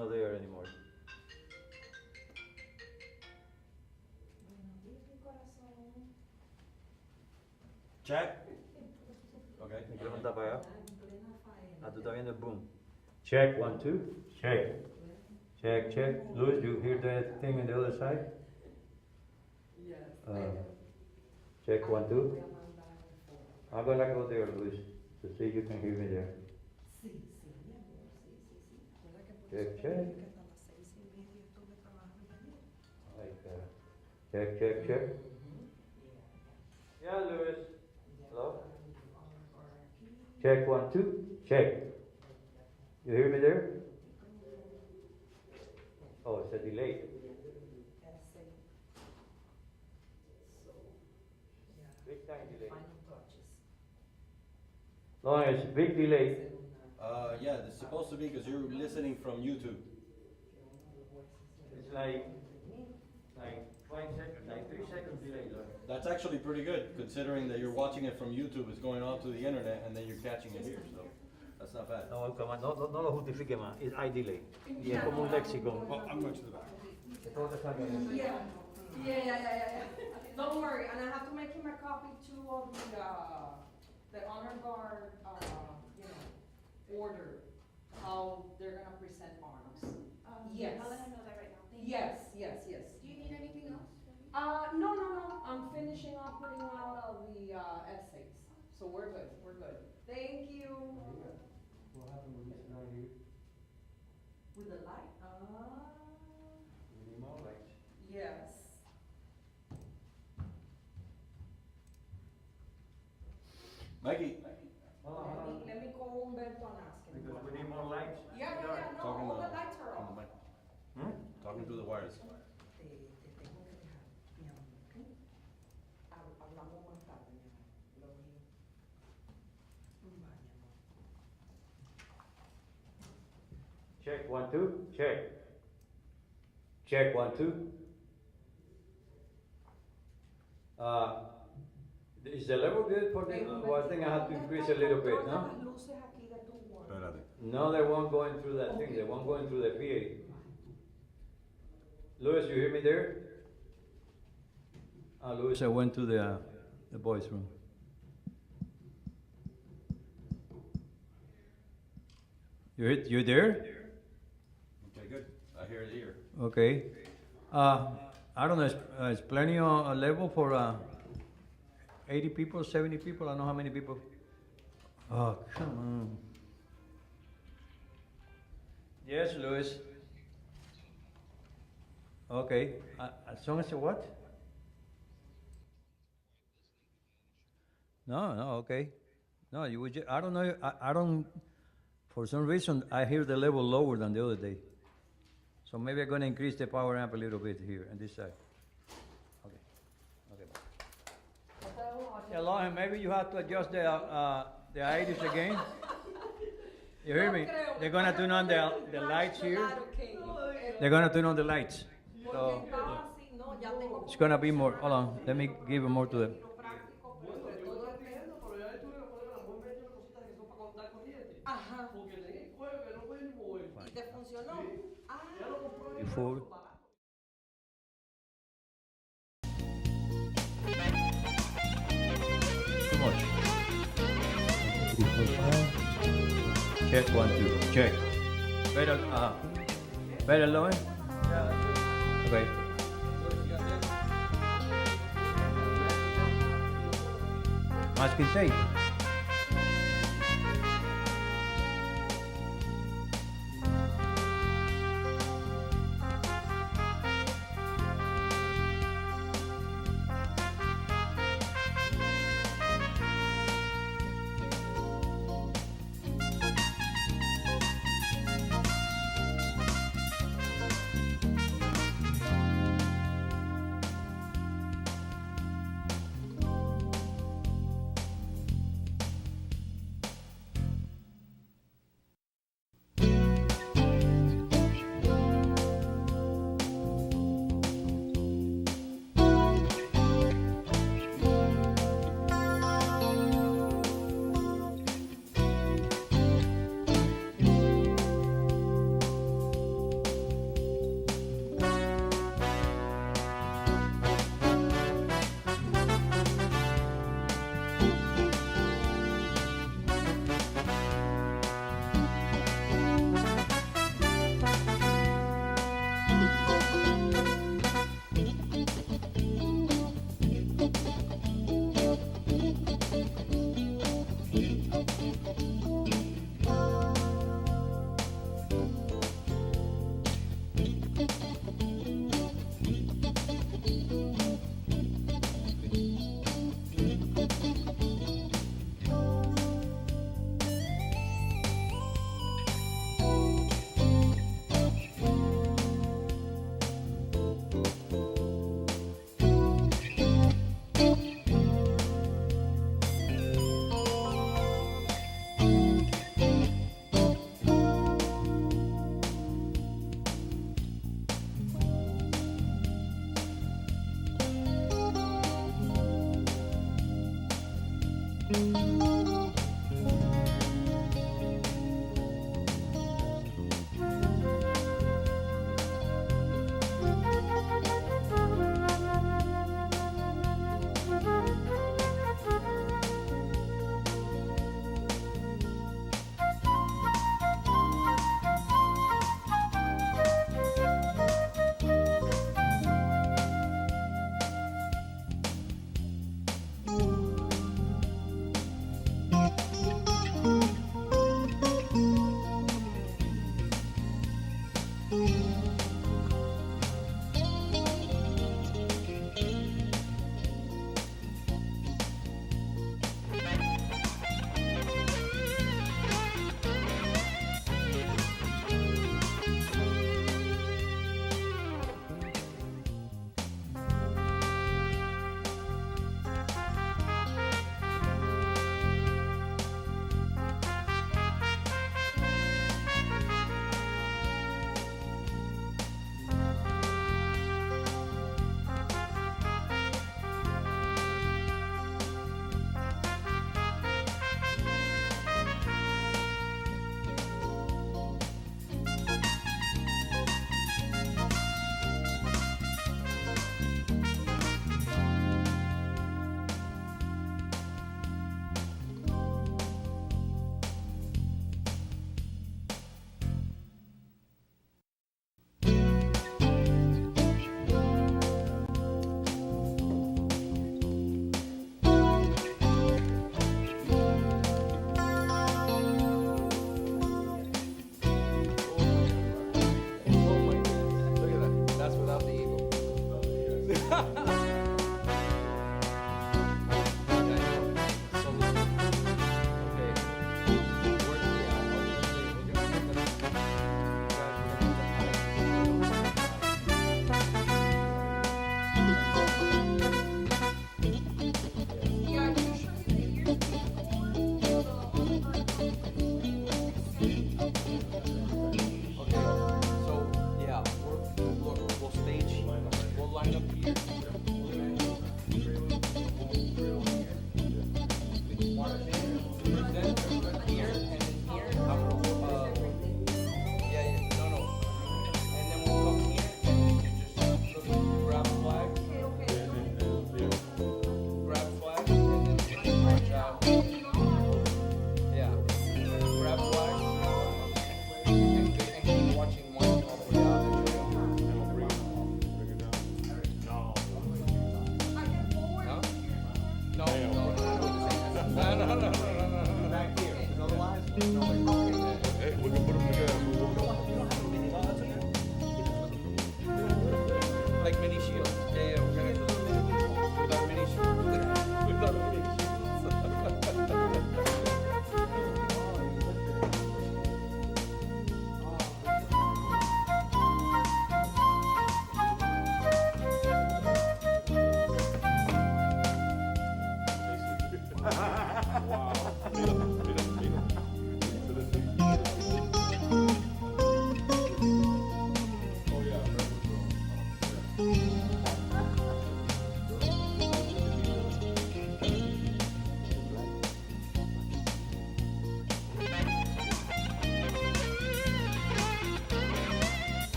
Not there anymore. Check. Okay. Micrófono está apagado. Ah, tú estás viendo el boom. Check, 1, 2. Check. Check, check. Louis, you hear that thing on the other side? Yes. Check, 1, 2. I'm gonna go there, Louis, to see if you can hear me there. Sí, sí, mi amor, sí, sí, sí. Recuerda que por Check, eso te check. dije que hasta las 6:30 estuve trabajando ayer. Like, check, check, check. Yeah, Louis. Hello? Check, 1, 2. Check. You hear me there? Oh, it's a delay. Big time delay. Final touches. No, it's big delay. Yeah, it's supposed to be because you're listening from YouTube. It's like 20 seconds, like 3 seconds delay. That's actually pretty good, considering that you're watching it from YouTube, it's going out to the internet, and then you're catching it here, so that's not bad. No, no lo justifique más. Hay delay. Y es como un léxico. Well, I'm going to the back. Yeah. Don't worry, and I have to make him a copy too of the honor guard, order, how they're gonna present honors. Yes. I'll let him know that right now. Thank you. Yes. Do you need anything else? No, I'm finishing up putting out the essays, so we're good. Thank you. What happened with this right here? With the light? We need more lights. Yes. Mikey, Let me call Humberto and ask him. Because we need more lights. Yeah, no, Talking all to- the lights are on off. the mic. Hmm? Talking through the wires. Te tengo que dejar, mi amor, ¿ok? Hablamos más tarde, mi amor. Love you. Bye, mi amor. Check, 1, 2. Check. Check, 1, 2. Is the level good for the? Well, I think I have to increase a little bit, no? Las luces aquí de tu cuarto. Espérate. No, the one going through that thing, the one going through the PA. Louis, you hear me there? Louis, I went to the boys' room. You there? Okay, good. I hear it here. Okay. I don't know, it's plenty of level for 80 people, 70 people, I don't know how many people. Oh, come on. Yes, Louis. Okay, as long as what? No, okay. No, you would. I don't know. I don't. For some reason, I hear the level lower than the other day. So maybe I'm going to increase the power amp a little bit here on this side. Okay. Hello, and maybe you have to adjust the 80s again. You hear me? They're going to turn on the lights here. They're going to turn on the lights. So it's going to be more. Hold on. Let me give more to them. Before. Too much. Check, 1, 2. Check. Better lower? Okay. Masking tape.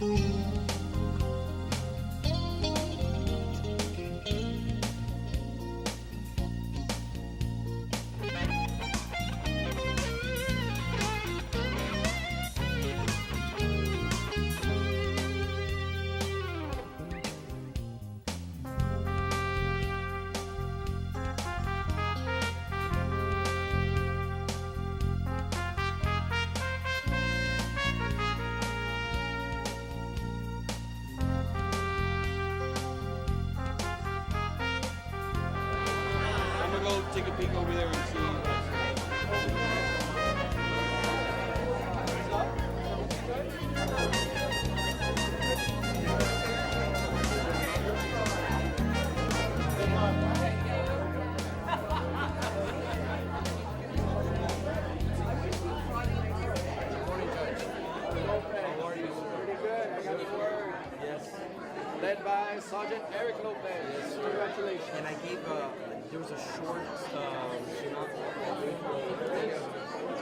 I'm gonna go take a peek over there and see. Led by Sergeant Eric Lopez. Congratulations. And I gave there was a short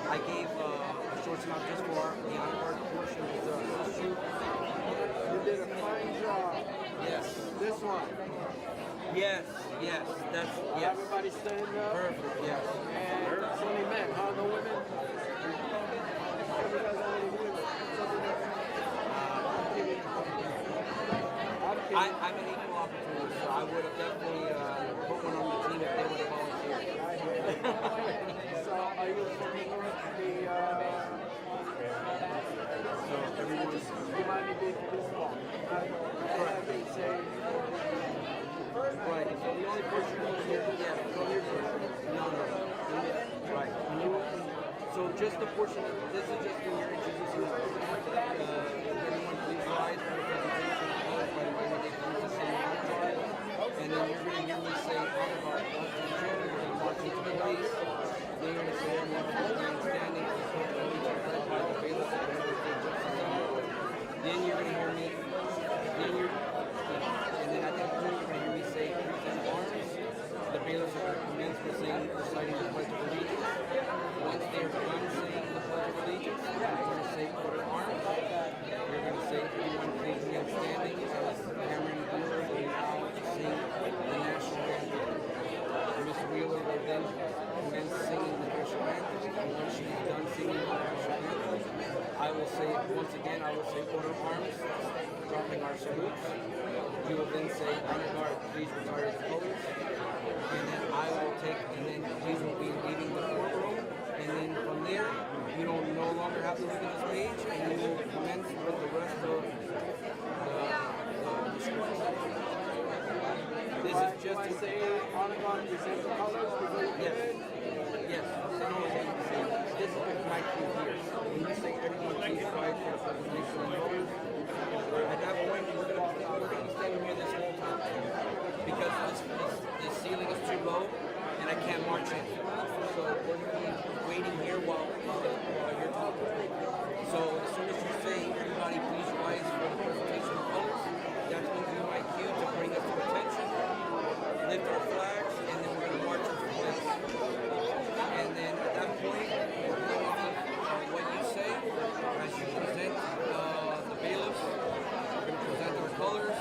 I gave a short synopsis for the on-card portion of the shoot. You did a fine job. Yes. This one. Yes, that's yes. Everybody stand up. Perfect, yes. And it's only men, huh? No women? Everybody's only women. I'm an equal opportunity, so I would have definitely put one on the team if they would have volunteered. So are you forming the So everyone Miami Beach this fall? right. So the only person who's here, yeah, so here's no. Right. So just the portion, this is just when you're introducing everyone please rise for the presentation of by the Miami Dade Police Department. And then you're going to hear me say all of our children, we're going to march into the place. They're going to say everyone please remain standing for the police led by the bailiff of the Connecticut Justice Center. Then you're going to hear me, and then at that point you're going to hear me say present arms. The bailiffs are going to commence with reciting the Pledge of Allegiance. Once they are done saying the Pledge of Allegiance, you're going to say coat of arms. You're going to say everyone please remain standing as Cameron Wheeler will now sing the national anthem. Miss Wheeler will then commence singing the national anthem. And when she is done singing the national anthem, I will say, once again, I will say coat of arms, dropping our salutes. You will then say, honor guard, please retire the colors. And then I will take, and then these will be leaving the courtroom. And then from there, you don't no longer have to look at the stage, and you will commence with the rest of the script. This is just to say, honor guard present the colors before you yes, yes. No, this is my cue here. When you say everyone please rise for the presentation of colors, at that point we're going to be standing here this whole time because this ceiling is too low and I can't march in. So we're going to be waiting here while you're talking. So as soon as you say everybody please rise for the presentation of colors, that's going to be my cue to bring us to attention, lift our flags, and then we're going to march into place. And then at that point, we're going to what you say as you present the bailiffs. We're going to present our colors,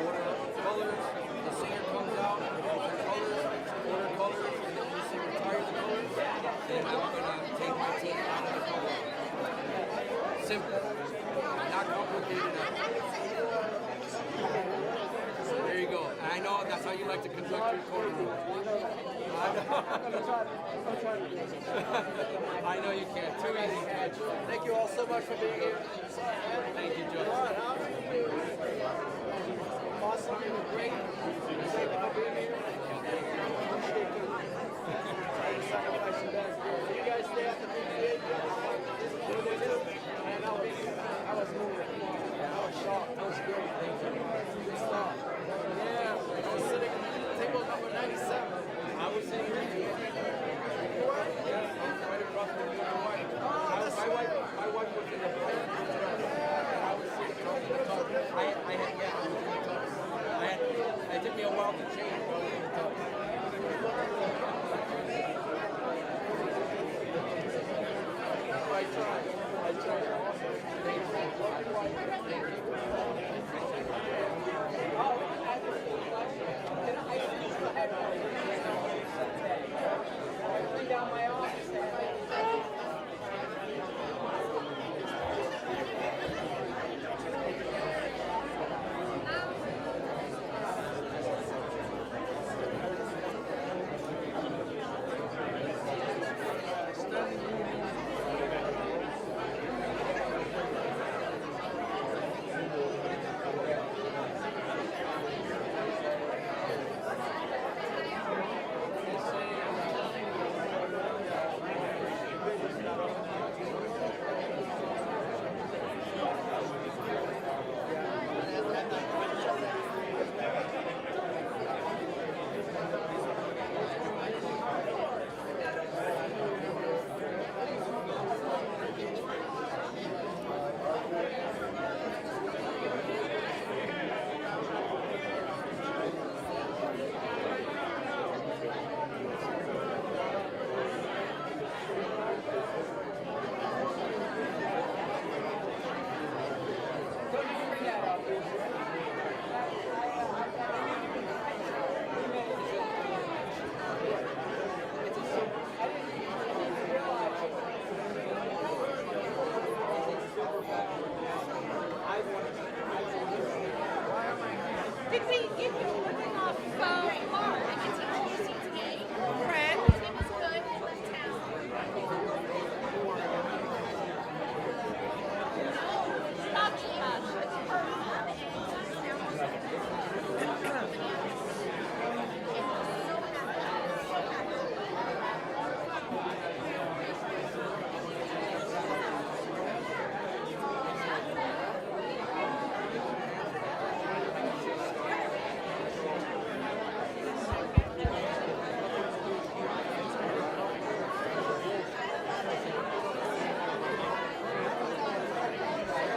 order colors. The singer comes out, present colors, order colors, and then we say retire the colors. Then I'm going to take my team out of the color. Simple. Not complicated at all. There you go. And I know that's how you like to conduct your courtroom. I know you can. Too easy, Judge. Thank you all so much for being here. Thank you, Judge. Awesome, you were great. Thank you for being here. Appreciate you. Try to sacrifice your best. You guys stay at the PGA. And I was moving. I was shocked. That was great. Thank you. Good stuff. Yeah, I was sitting at table number 97. I was sitting here. Yeah, right across from you. My wife was in the plane. I was sitting across from the top. It took me a while to change while we were in the top. I tried. Thank you. Did we give you enough car? I can take all the seats again. Fred? It was good. We left town. Stop, Josh. It's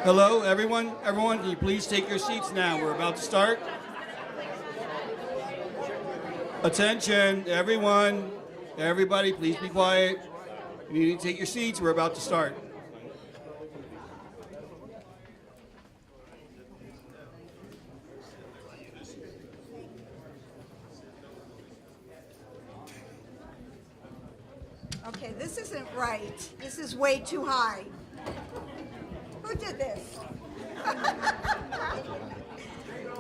Hello, everyone. Everyone, can you please take your seats now? We're about to start. Attention, everyone. Everybody, please be quiet. You need to take your seats. We're about to start. Okay, this isn't right. This is way too high. Who did this?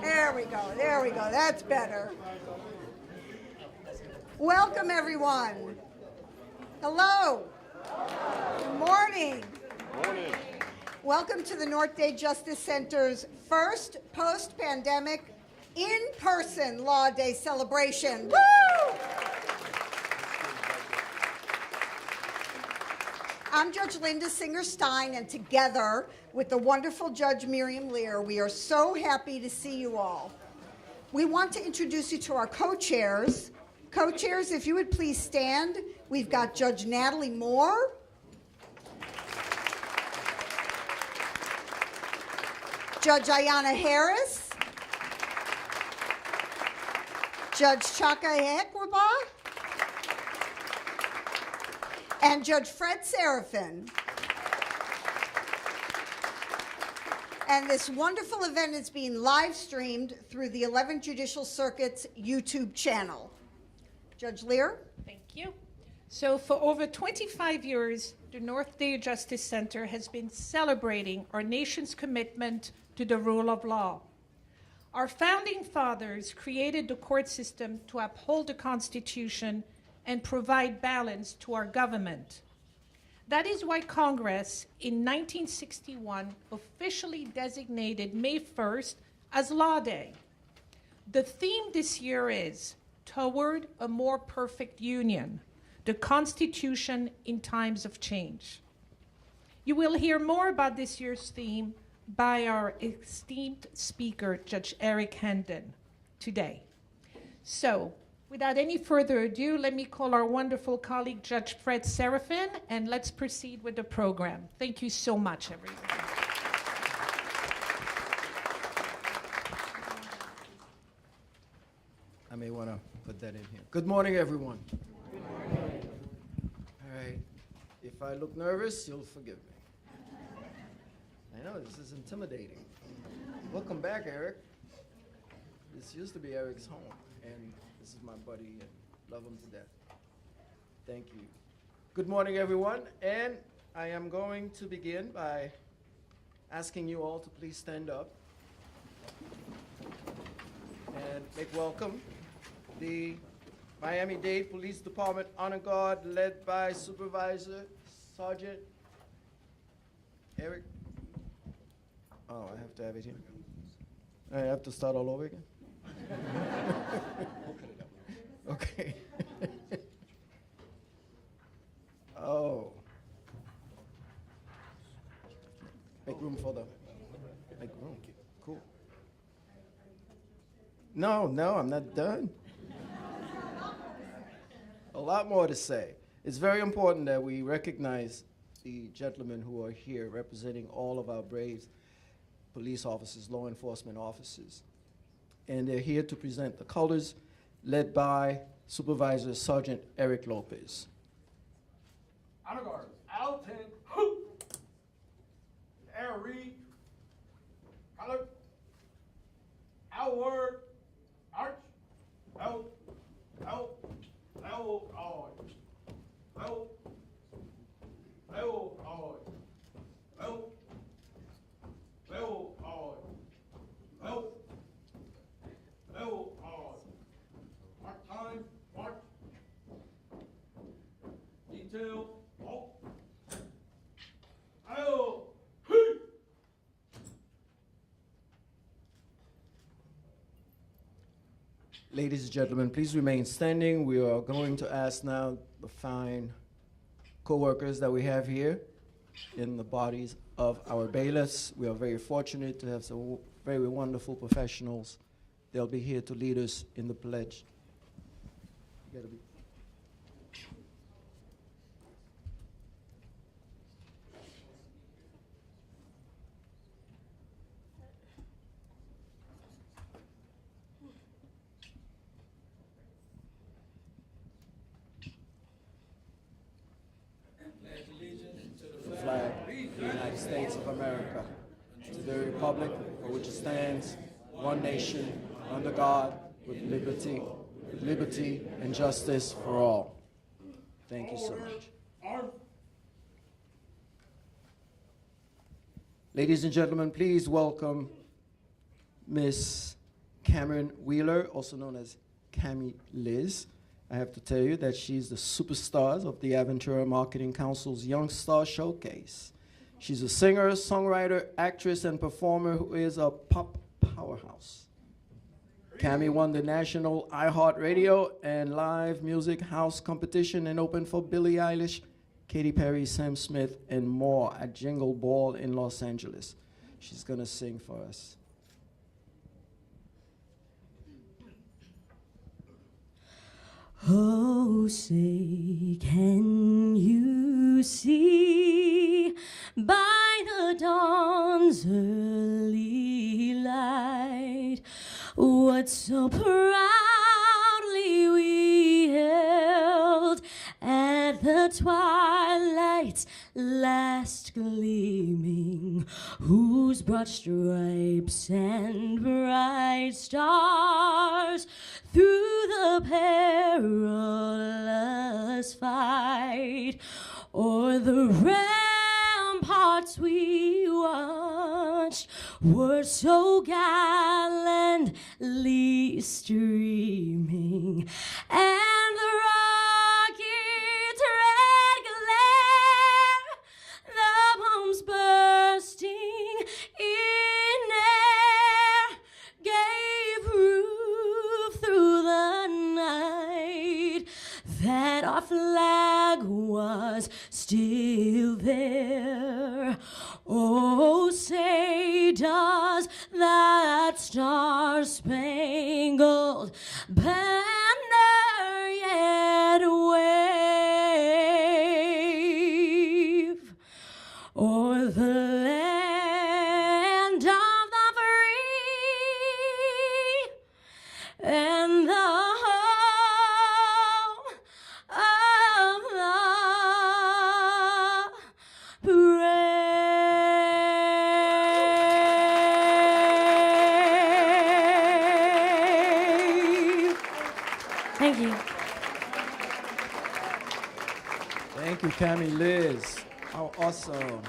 There we go, there we go. That's better. Welcome, everyone. Hello. Good morning. Morning. Welcome to the North Day Justice Center's first post-pandemic in-person Law Day celebration. Woo! I'm Judge Linda Singer-Stein, and together with the wonderful Judge Miriam Lear, we are so happy to see you all. We want to introduce you to our co-chairs. Co-chairs, if you would please stand. We've got Judge Natalie Moore, Judge Ayanna Harris, Judge Chaka Ekwaba, and Judge Fred Serafin. And this wonderful event is being live streamed through the 11th Judicial Circuit's YouTube channel. Judge Lear? Thank you. So for over 25 years, the North Day Justice Center has been celebrating our nation's commitment to the rule of law. Our founding fathers created the court system to uphold the Constitution and provide balance to our government. That is why Congress in 1961 officially designated May 1st as Law Day. The theme this year is Toward a More Perfect Union, the Constitution in Times of Change. You will hear more about this year's theme by our esteemed speaker, Judge Eric Hendon, today. So, without any further ado, let me call our wonderful colleague, Judge Fred Serafin, and let's proceed with the program. Thank you so much, everyone. I may want to put that in here. Good morning, everyone. Good morning. All right. If I look nervous, you'll forgive me. I know, this is intimidating. Welcome back, Eric. This used to be Eric's home, and this is my buddy, and love him to death. Thank you. Good morning, everyone, and I am going to begin by asking you all to please stand up and make welcome the Miami-Dade Police Department Honor Guard led by Supervisor Sergeant Eric. Oh, I have to have it here. I have to start all over again? Okay. Oh. Make room for the, make room, cool. No, I'm not done. A lot more to say. It's very important that we recognize the gentlemen who are here representing all of our brave police officers, law enforcement officers. And they're here to present the colors led by Supervisor Sergeant Eric Lopez. Honor guard, out 10, hoop. Air read, color, outward, arch, out, level, on, level, on, level, on, Ladies and gentlemen, please remain standing. We are going to ask now the fine co-workers that we have here in the bodies of our bailiffs. We are very fortunate to have some very wonderful professionals. They'll be here to lead us in the pledge. You gotta be. Flag of the United States of America, to the republic for which it stands, one nation, under God, with liberty and justice for all. Thank you so much. Ladies and gentlemen, please welcome Miss Cameron Wheeler, also known as Cammy Liz. I have to tell you that she's the superstars of the Aventura Marketing Council's Young Star Showcase. She's a singer, songwriter, actress, and performer who is a pop powerhouse. Cammy won the National iHeartRadio and Live Music House competition and opened for Billie Eilish, Katy Perry, Sam Smith, and more at Jingle Ball in Los Angeles. She's gonna sing for us. Oh, say, can you see by the dawn's early light what so proudly we held at the twilight's last gleaming, whose broad stripes and bright stars through the perilous fight o'er the ramparts we watched were so gallantly streaming, and the rocket's red glare, the bombs bursting in air, gave proof through the night that our flag was still there. Oh, say, does that star-spangled banner yet wave o'er the land of the free and the home of the brave? Thank you. Thank you, Cammy Liz. How awesome.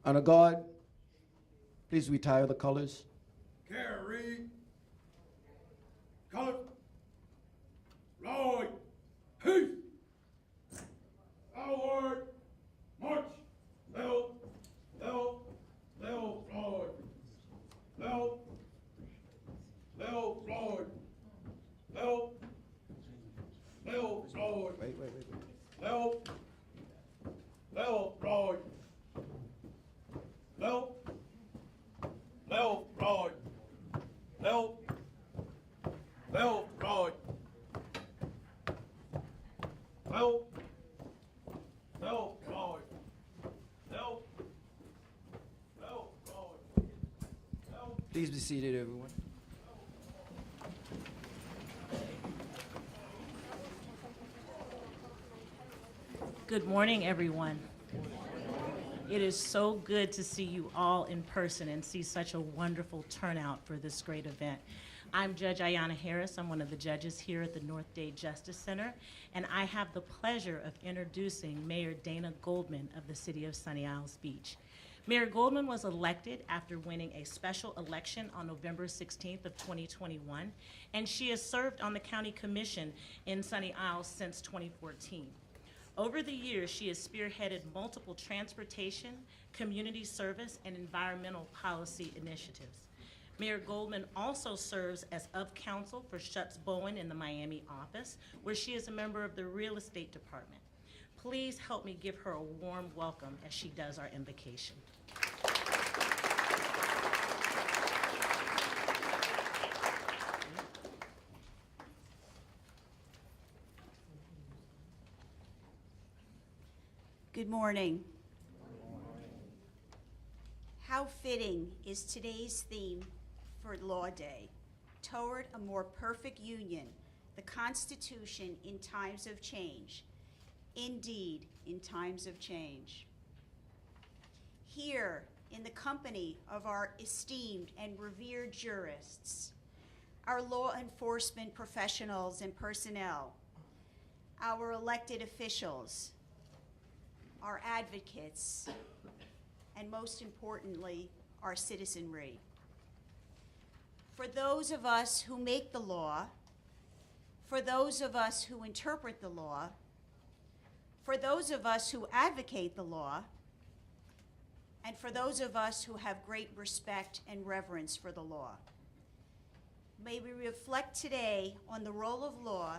Honor guard, please retire the colors. Carry. Color. Lloyd. Peace. Forward. March. Left. Left. Left. Floyd. Left. Left. Floyd. Left. Left. Floyd. Wait. Left. Left. Floyd. Left. Left. Floyd. Left. Left. Floyd. Left. Left. Floyd. Left. Left. Floyd. Please be seated, everyone. Good morning, everyone. It is so good to see you all in person and see such a wonderful turnout for this great event. I'm Judge Ayanna Harris. I'm one of the judges here at the North Day Justice Center, and I have the pleasure of introducing Mayor Dana Goldman of the city of Sunny Isles Beach. Mayor Goldman was elected after winning a special election on November 16th of 2021, and she has served on the county commission in Sunny Isles since 2014. Over the years, she has spearheaded multiple transportation, community service, and environmental policy initiatives. Mayor Goldman also serves as of counsel for Schutz Bowen in the Miami office, where she is a member of the real estate department. Please help me give her a warm welcome as she does our invocation. Good morning. How fitting is today's theme for Law Day, Toward a More Perfect Union, the Constitution in Times of Change. Indeed, in times of change. Here, in the company of our esteemed and revered jurists, our law enforcement professionals and personnel, our elected officials, our advocates, and most importantly, our citizenry. For those of us who make the law, for those of us who interpret the law, for those of us who advocate the law, and for those of us who have great respect and reverence for the law. May we reflect today on the role of law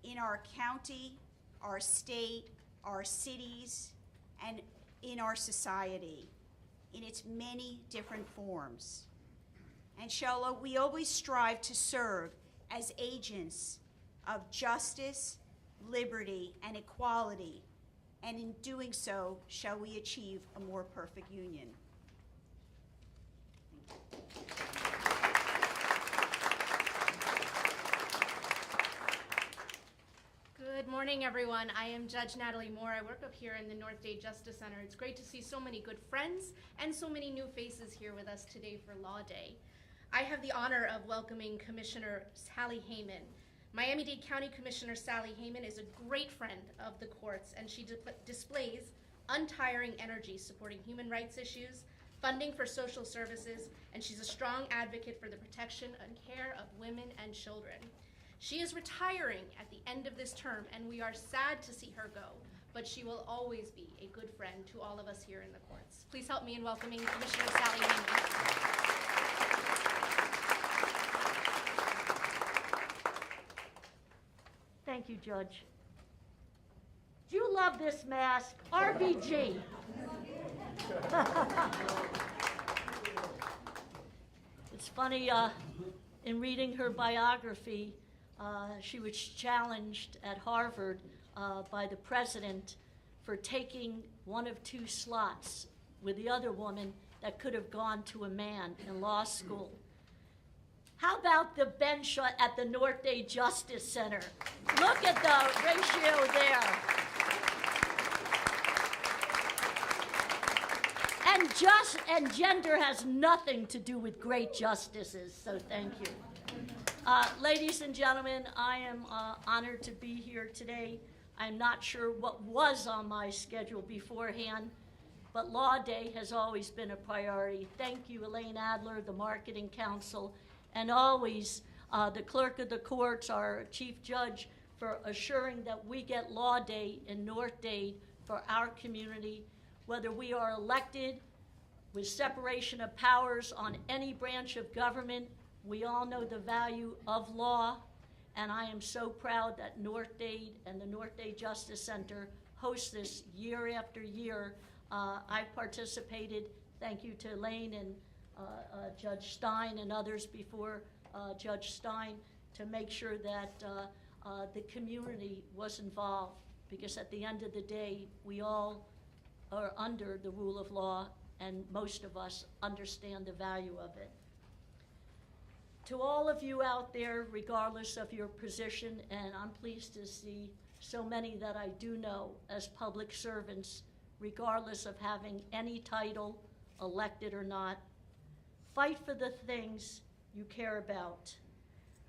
in our county, our state, our cities, and in our society, in its many different forms. And shall we always strive to serve as agents of justice, liberty, and equality, and in doing so, shall we achieve a more perfect union. Good morning, everyone. I am Judge Natalie Moore. I work up here in the North Day Justice Center. It's great to see so many good friends and so many new faces here with us today for Law Day. I have the honor of welcoming Commissioner Sally Heyman. Miami-Dade County Commissioner Sally Heyman is a great friend of the courts, and she displays untiring energy supporting human rights issues, funding for social services, and she's a strong advocate for the protection and care of women and children. She is retiring at the end of this term, and we are sad to see her go, but she will always be a good friend to all of us here in the courts. Please help me in welcoming Commissioner Sally Heyman. Thank you, Judge. Do you love this mask? RBG. It's funny, in reading her biography, she was challenged at Harvard by the president for taking one of two slots with the other woman that could have gone to a man in law school. How about the bench at the North Day Justice Center? Look at the ratio there. And gender has nothing to do with great justices, so thank you. Ladies and gentlemen, I am honored to be here today. I'm not sure what was on my schedule beforehand, but Law Day has always been a priority. Thank you, Elaine Adler, the Marketing Council, and always the clerk of the courts, our chief judge, for assuring that we get Law Day in North Dade for our community, whether we are elected with separation of powers on any branch of government. We all know the value of law, and I am so proud that North Dade and the North Dade Justice Center host this year after year. I've participated, thank you to Elaine and Judge Stein and others before Judge Stein, to make sure that the community was involved, because at the end of the day, we all are under the rule of law, and most of us understand the value of it. To all of you out there, regardless of your position, and I'm pleased to see so many that I do know as public servants, regardless of having any title, elected or not, fight for the things you care about.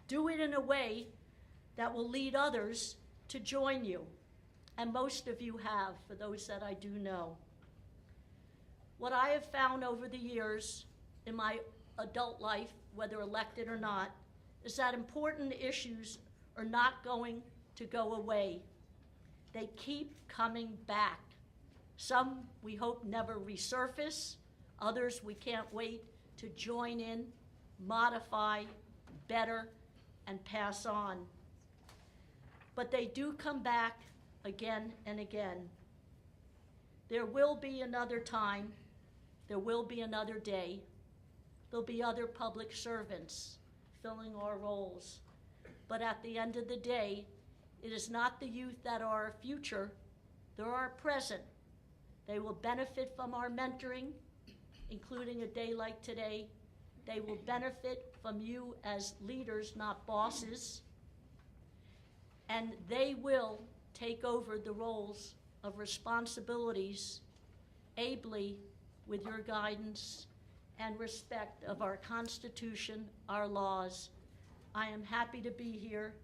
Do it in a way that will lead others to join you, and most of you have, for those that I do know. What I have found over the years in my adult life, whether elected or not, is that important issues are not going to go away. They keep coming back. Some we hope never resurface, others we can't wait to join in, modify, better, and pass on. But they do come back again and again. There will be another time, there will be another day, there'll be other public servants filling our roles. But at the end of the day, it is not the youth that are our future, they're our present. They will benefit from our mentoring, including a day like today. They will benefit from you as leaders, not bosses. And they will take over the roles of responsibilities ably with your guidance and respect of our Constitution, our laws. I am happy to be here,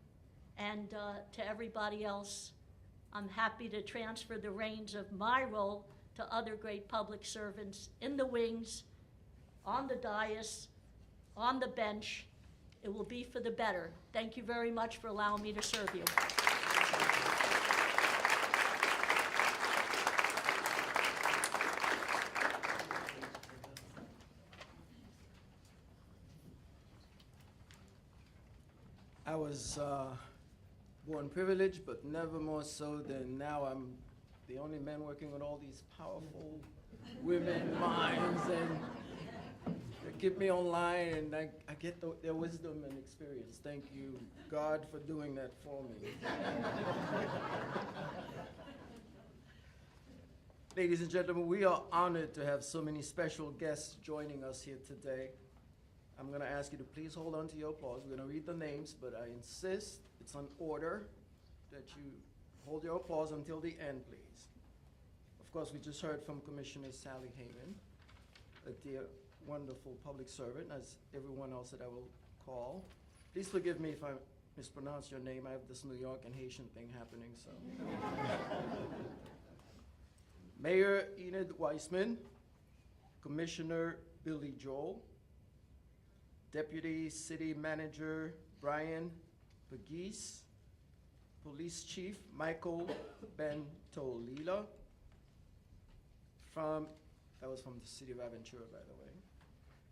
and to everybody else, I'm happy to transfer the reins of my role to other great public servants in the wings, on the dais, on the bench. It will be for the better. Thank you very much for allowing me to serve you. I was born privileged, but never more so than now. I'm the only man working with all these powerful women minds, and they keep me online, and I get their wisdom and experience. Thank you, God, for doing that for me. Ladies and gentlemen, we are honored to have so many special guests joining us here today. I'm going to ask you to please hold on to your applause. We're going to read the names, but I insist it's an order that you hold your applause until the end, please. Of course, we just heard from Commissioner Sally Hayman, a dear, wonderful public servant, as everyone else that I will call. Please forgive me if I mispronounce your name. I have this New York and Haitian thing happening, so. Mayor Enid Weissman, Commissioner Billy Joel, Deputy City Manager Brian Pugliese, Police Chief Michael Bentolila, that was from the city of Aventura, by the way.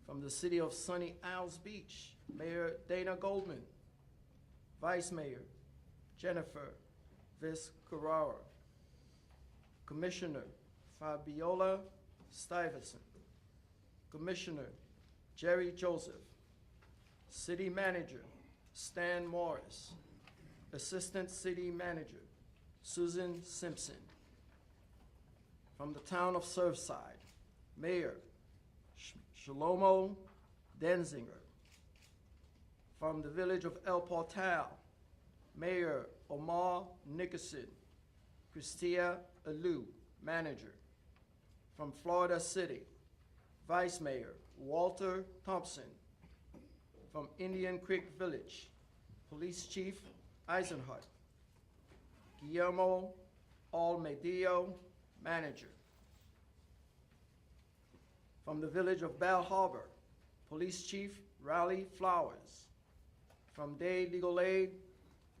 From the city of Sunny Isles Beach, Mayor Dana Goldman, Vice Mayor Jennifer Vizcarra, Commissioner Fabiola Stuyvesant, Commissioner Jerry Joseph, City Manager Stan Morris, Assistant City Manager Susan Simpson. From the town of Surfside, Mayor Shlomo Denzinger. From the village of El Portal, Mayor Omar Nickerson, Christia Alou, Manager. From Florida City, Vice Mayor Walter Thompson. From Indian Creek Village, Police Chief Eisenhut. Guillermo Almedio, Manager. From the village of Bal Harbor, Police Chief Raleigh Flowers. From Day Legal Aid,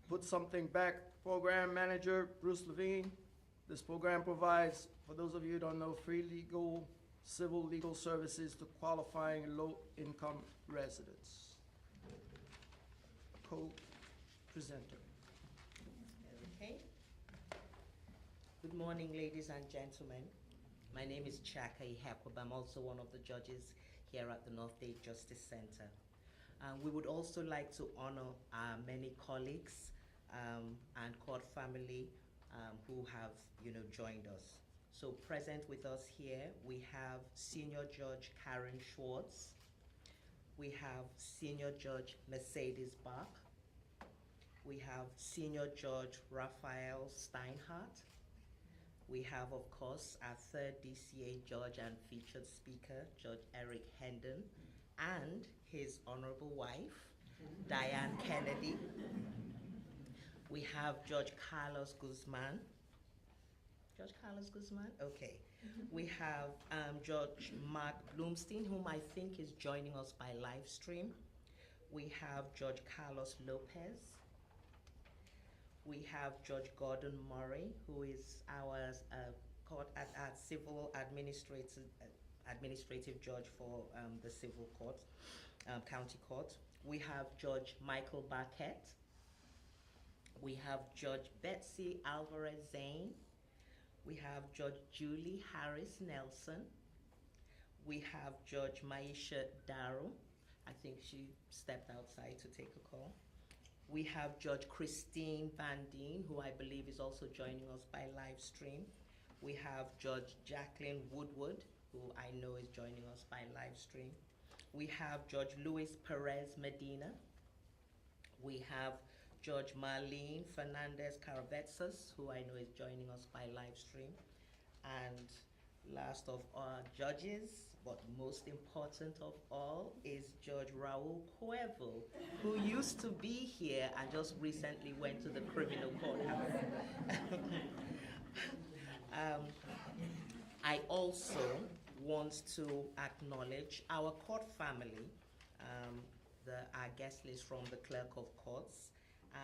Put Something Back Program Manager Bruce Levine. This program provides, for those of you who don't know, free legal, civil legal services to qualifying low-income residents. Co-presenter. Okay. Good morning, ladies and gentlemen. My name is Chaka Ihekwa. I'm also one of the judges here at the North Day Justice Center. We would also like to honor our many colleagues and court family who have, joined us. So present with us here, we have Senior Judge Karen Schwartz. We have Senior Judge Mercedes Bach. We have Senior Judge Raphael Steinhardt. We have, of course, our third DCA judge and featured speaker, Judge Eric Hendon, and his honorable wife, Diane Kennedy. We have Judge Carlos Guzman. Judge Carlos Guzman? Okay. We have Judge Mark Bloomstein, whom I think is joining us by live stream. We have Judge Carlos Lopez. We have Judge Gordon Murray, who is our civil administrative judge for the civil court, county court. We have Judge Michael Barquette. We have Judge Betsy Alvarez Zane. We have Judge Julie Harris Nelson. We have Judge Maisha Darrow. I think she stepped outside to take a call. We have Judge Christine Van Deen, who I believe is also joining us by live stream. We have Judge Jacqueline Woodward, who I know is joining us by live stream. We have Judge Luis Perez Medina. We have Judge Marlene Fernandez Caravetsas, who I know is joining us by live stream. And last of our judges, but most important of all, is Judge Raul Cuervo, who used to be here and just recently went to the criminal courthouse. I also want to acknowledge our court family, our guest list from the Clerk of Courts,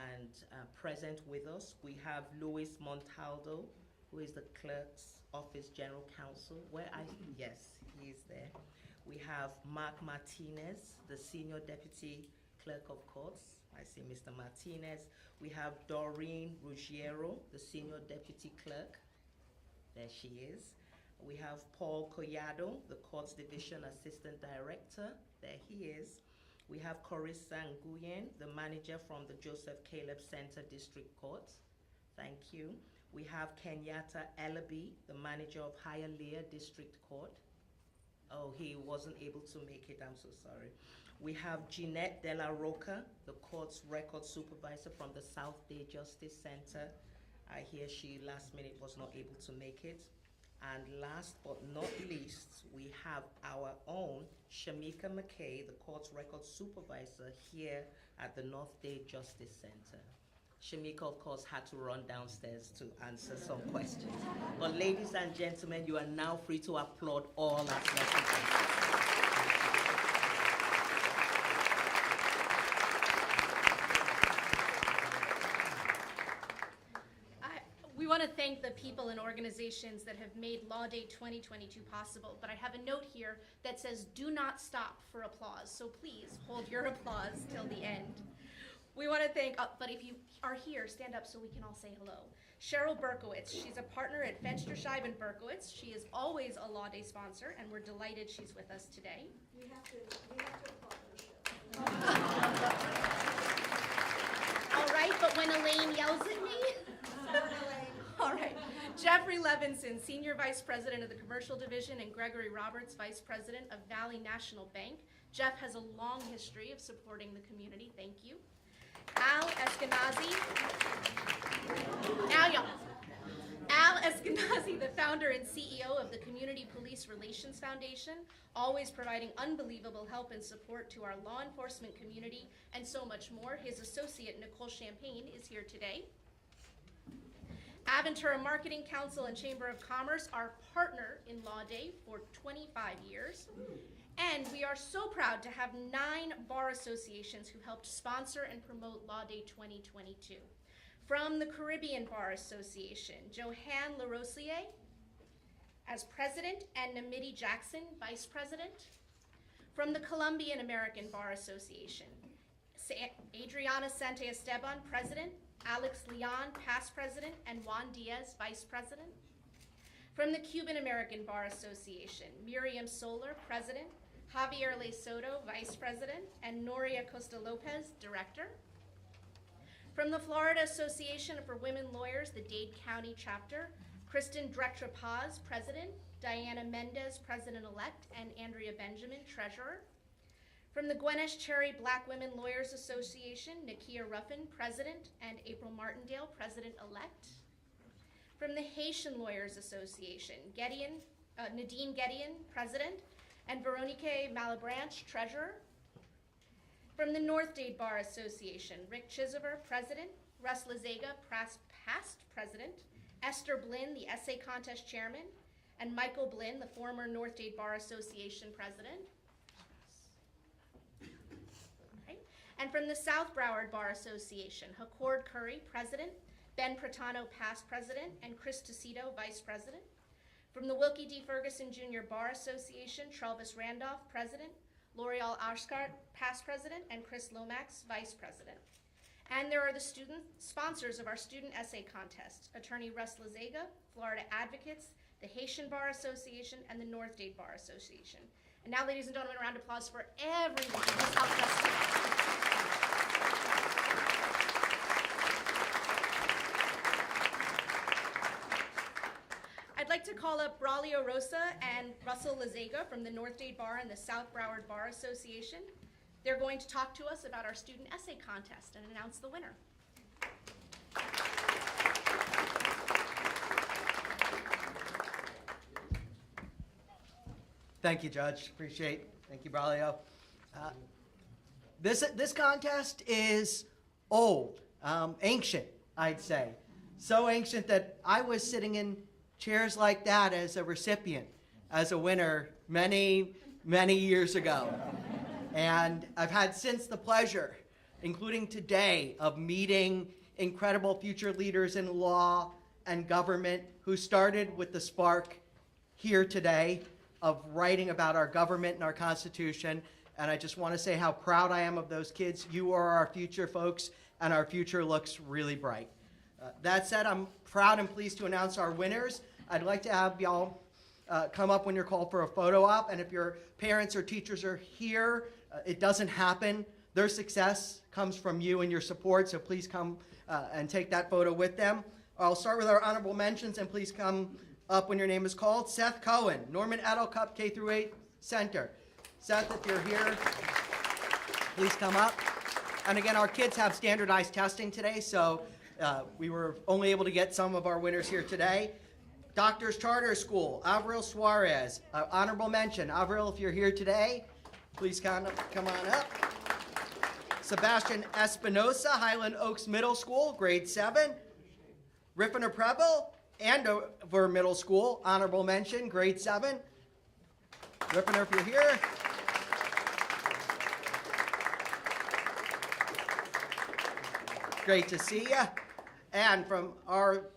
and present with us, we have Luis Montaldo, who is the Clerk's Office General Counsel. Yes, he is there. We have Mark Martinez, the Senior Deputy Clerk of Courts. I see Mr. Martinez. We have Doreen Ruggiero, the Senior Deputy Clerk. There she is. We have Paul Collado, the Courts Division Assistant Director. There he is. We have Carissa Nguyen, the manager from the Joseph Caleb Center District Court. Thank you. We have Kenyatta Ellaby, the manager of Hialeah District Court. Oh, he wasn't able to make it, I'm so sorry. We have Jeanette De La Roca, the court's record supervisor from the South Day Justice Center. I hear she last minute was not able to make it. And last but not least, we have our own Shamika McKay, the court's record supervisor here at the North Day Justice Center. Shamika, of course, had to run downstairs to answer some questions. But ladies and gentlemen, you are now free to applaud all our representatives. We want to thank the people and organizations that have made Law Day 2022 possible, but I have a note here that says do not stop for applause, so please hold your applause till the end. We want to thank, but if you are here, stand up so we can all say hello. Cheryl Berkowitz, she's a partner at Fenster, Scheib & Berkowitz. She is always a Law Day sponsor, and we're delighted she's with us today. We have to partnership. All right, but when Elaine yells at me? All right. Jeffrey Levinson, Senior Vice President of the Commercial Division, and Gregory Roberts, Vice President of Valley National Bank. Jeff has a long history of supporting the community. Thank you. Al Eskenazi. Al Eskenazi, the founder and CEO of the Community Police Relations Foundation, always providing unbelievable help and support to our law enforcement community and so much more. His associate, Nicole Champagne, is here today. Aventura Marketing Council and Chamber of Commerce, our partner in Law Day for 25 years. And we are so proud to have 9 bar associations who helped sponsor and promote Law Day 2022. From the Caribbean Bar Association, Johanne LaRosier as president and Namidi Jackson, vice president. From the Colombian American Bar Association, Adriana Sante Esteban, president. Alex Leon, past president, and Juan Diaz, vice president. From the Cuban American Bar Association, Miriam Solar, president, Javier Le Soto, vice president, and Noria Costa Lopez, director. From the Florida Association for Women Lawyers, the Dade County chapter, Kristen Dretra Paz, president, Diana Mendez, president-elect, and Andrea Benjamin, treasurer. From the Gwinnett Cherry Black Women Lawyers Association, Nakia Ruffin, president, and April Martindale, president-elect. From the Haitian Lawyers Association, Nadine Gedian, president, and Veronique Malabranche, treasurer. From the North Dade Bar Association, Rick Chisover, president, Russ Lazega, past president, Esther Blinn, the essay contest chairman, and Michael Blinn, the former North Dade Bar Association president. And from the South Broward Bar Association, Hacord Curry, president, Ben Pratano, past president, and Chris Tacito, vice president. From the Wilkie D. Ferguson Jr. Bar Association, Travis Randolph, president, L'Oreal Ashkart, past president, and Chris Lomax, vice president. And there are the student sponsors of our student essay contest, Attorney Russ Lazega, Florida Advocates, the Haitian Bar Association, and the North Dade Bar Association. And now, ladies and gentlemen, a round of applause for everyone who's helped us today. I'd like to call up Braulio Rosa and Russell Lazega from the North Dade Bar and the South Broward Bar Association. They're going to talk to us about our student essay contest and announce the winner. Thank you, Judge. Appreciate it. Thank you, Braulio. This contest is old, ancient, I'd say. So ancient that I was sitting in chairs like that as a recipient, as a winner, many, many years ago. And I've had since the pleasure, including today, of meeting incredible future leaders in law and government who started with the spark here today of writing about our government and our Constitution. And I just want to say how proud I am of those kids. You are our future, folks, and our future looks really bright. That said, I'm proud and pleased to announce our winners. I'd like to have y'all come up when you're called for a photo op. And if your parents or teachers are here, it doesn't happen. Their success comes from you and your support, so please come and take that photo with them. I'll start with our honorable mentions, and please come up when your name is called. Seth Cohen, Norman Edel Cup K-8 Center. Seth, if you're here, please come up. And again, our kids have standardized testing today, so we were only able to get some of our winners here today. Doctors Charter School, Avril Suarez, honorable mention. Avril, if you're here today, please come on up. Sebastian Espinosa, Highland Oaks Middle School, grade 7. Riffiner Preble, Andover Middle School, honorable mention, grade 7. Riffiner, if you're here. Great to see you. And from our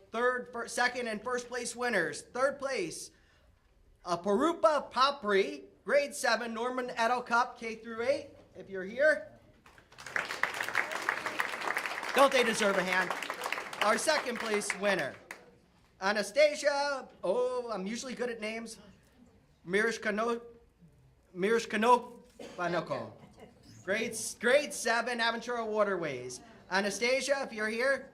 second, and first place winners, third place, Parupa Papri, grade 7, Norman Edel Cup, K-8, if you're here. Don't they deserve a hand? Our second place winner, Anastasia, I'm usually good at names, Mirishkanoko, grade 7, Aventura Waterways. Anastasia, if you're here.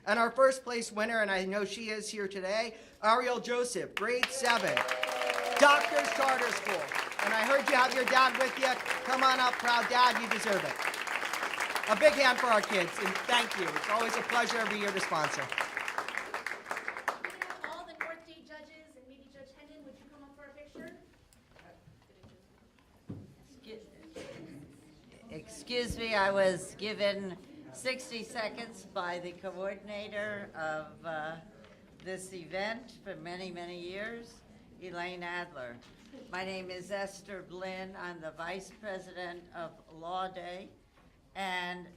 And our first place winner, and I know she is here today, Ariel Joseph, grade 7, Doctors Charter School. And I heard you have your dad with you. Come on up, proud dad, you deserve it. A big hand for our kids, and thank you. It's always a pleasure every year to sponsor. All the North Dade judges, and maybe Judge Hendon, would you come up for a picture? Excuse me, I was given 60 seconds by the coordinator of this event for many, many years, Elaine Adler. My name is Esther Blinn. I'm the Vice President of Law Day. And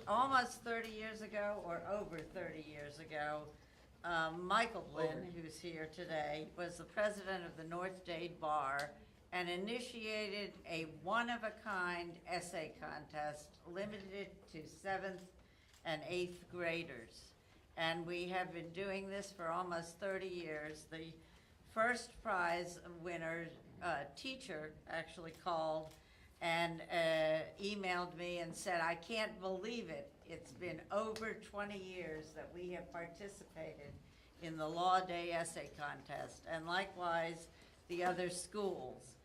almost 30 years ago, or over 30 years ago, Michael Blinn, who's here today, was the president of the North Dade Bar and initiated a one-of-a-kind essay contest limited to 7th and 8th graders. And we have been doing this for almost 30 years. The first prize winner, teacher, actually called and emailed me and said, I can't believe it. It's been over 20 years that we have participated in the Law Day Essay Contest, and likewise the other schools.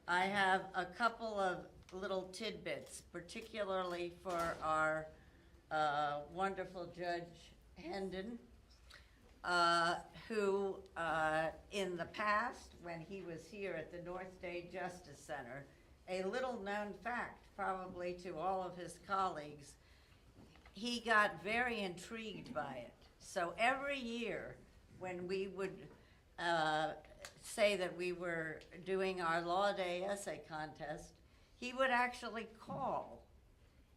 I have a couple of little tidbits, particularly for our wonderful Judge Hendon, who in the past, when he was here at the North Dade Justice Center, a little known fact probably to all of his colleagues, he got very intrigued by it. So every year when we would say that we were doing our Law Day Essay Contest, he would actually call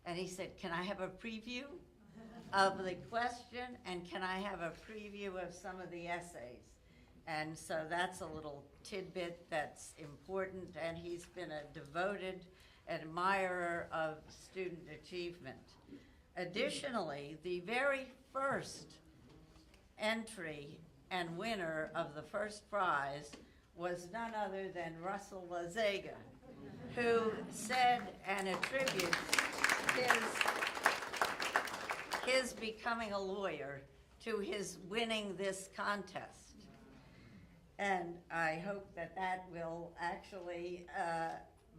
and he said, can I have a preview of the question, and can I have a preview of some of the essays? And so that's a little tidbit that's important, and he's been a devoted admirer of student achievement. Additionally, the very first entry and winner of the first prize was none other than Russell Lazega, who said and attributes his becoming a lawyer to his winning this contest. And I hope that that will actually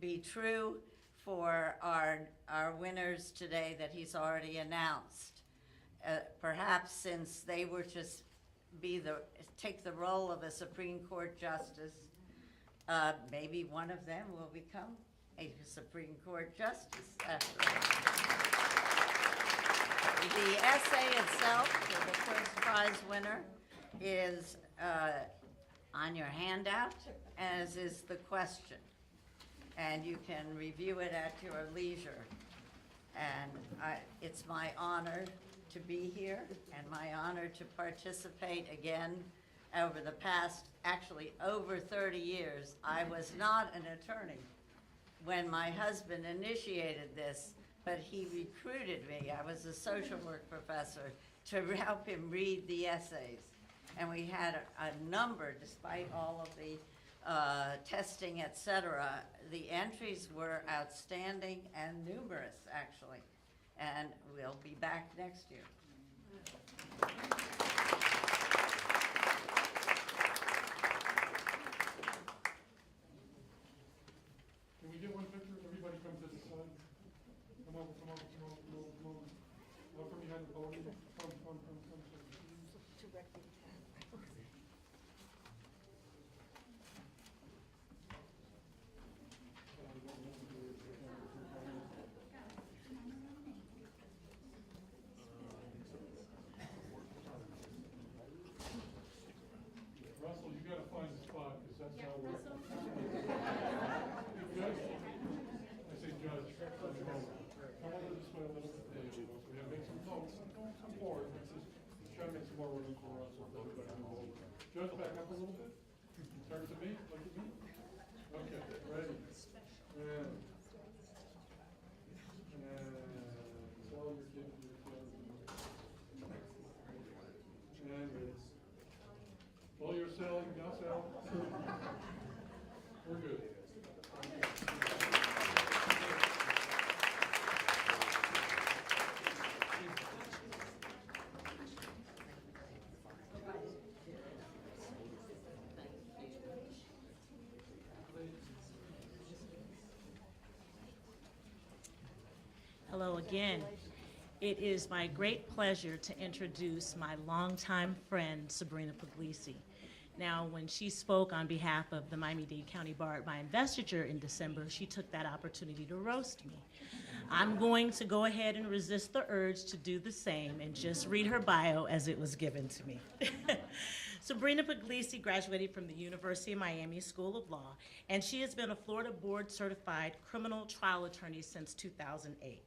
be true for our winners today that he's already announced. Perhaps since they were to take the role of a Supreme Court justice, maybe one of them will become a Supreme Court justice after all. The essay itself for the first prize winner is on your handout, as is the question. And you can review it at your leisure. And it's my honor to be here and my honor to participate again over the past, actually over 30 years. I was not an attorney when my husband initiated this, but he recruited me. I was a social work professor to help him read the essays. And we had a number, despite all of the testing, et cetera. The entries were outstanding and numerous, actually. And we'll be back next year. Can we get one picture? Everybody come to the side. Come over, come over, come over, come over, come over. Out from behind the podium. Come. Russell, you gotta find a spot, because that's how we're. Judge? I say judge. Come over this way a little bit. There you go. So we have make some notes. Come forward. Try to make some more room for Russell. Judge, back up a little bit. Turn to me. Look at me. Okay. Ready. And tell your kid to and release. Blow your cell, you can cell. We're good. Hello again. It is my great pleasure to introduce my longtime friend, Sabrina Puglisi. Now, when she spoke on behalf of the Miami-Dade County Bar at my investiture in December, she took that opportunity to roast me. I'm going to go ahead and resist the urge to do the same and just read her bio as it was given to me. Sabrina Puglisi graduated from the University of Miami School of Law, and she has been a Florida board-certified criminal trial attorney since 2008.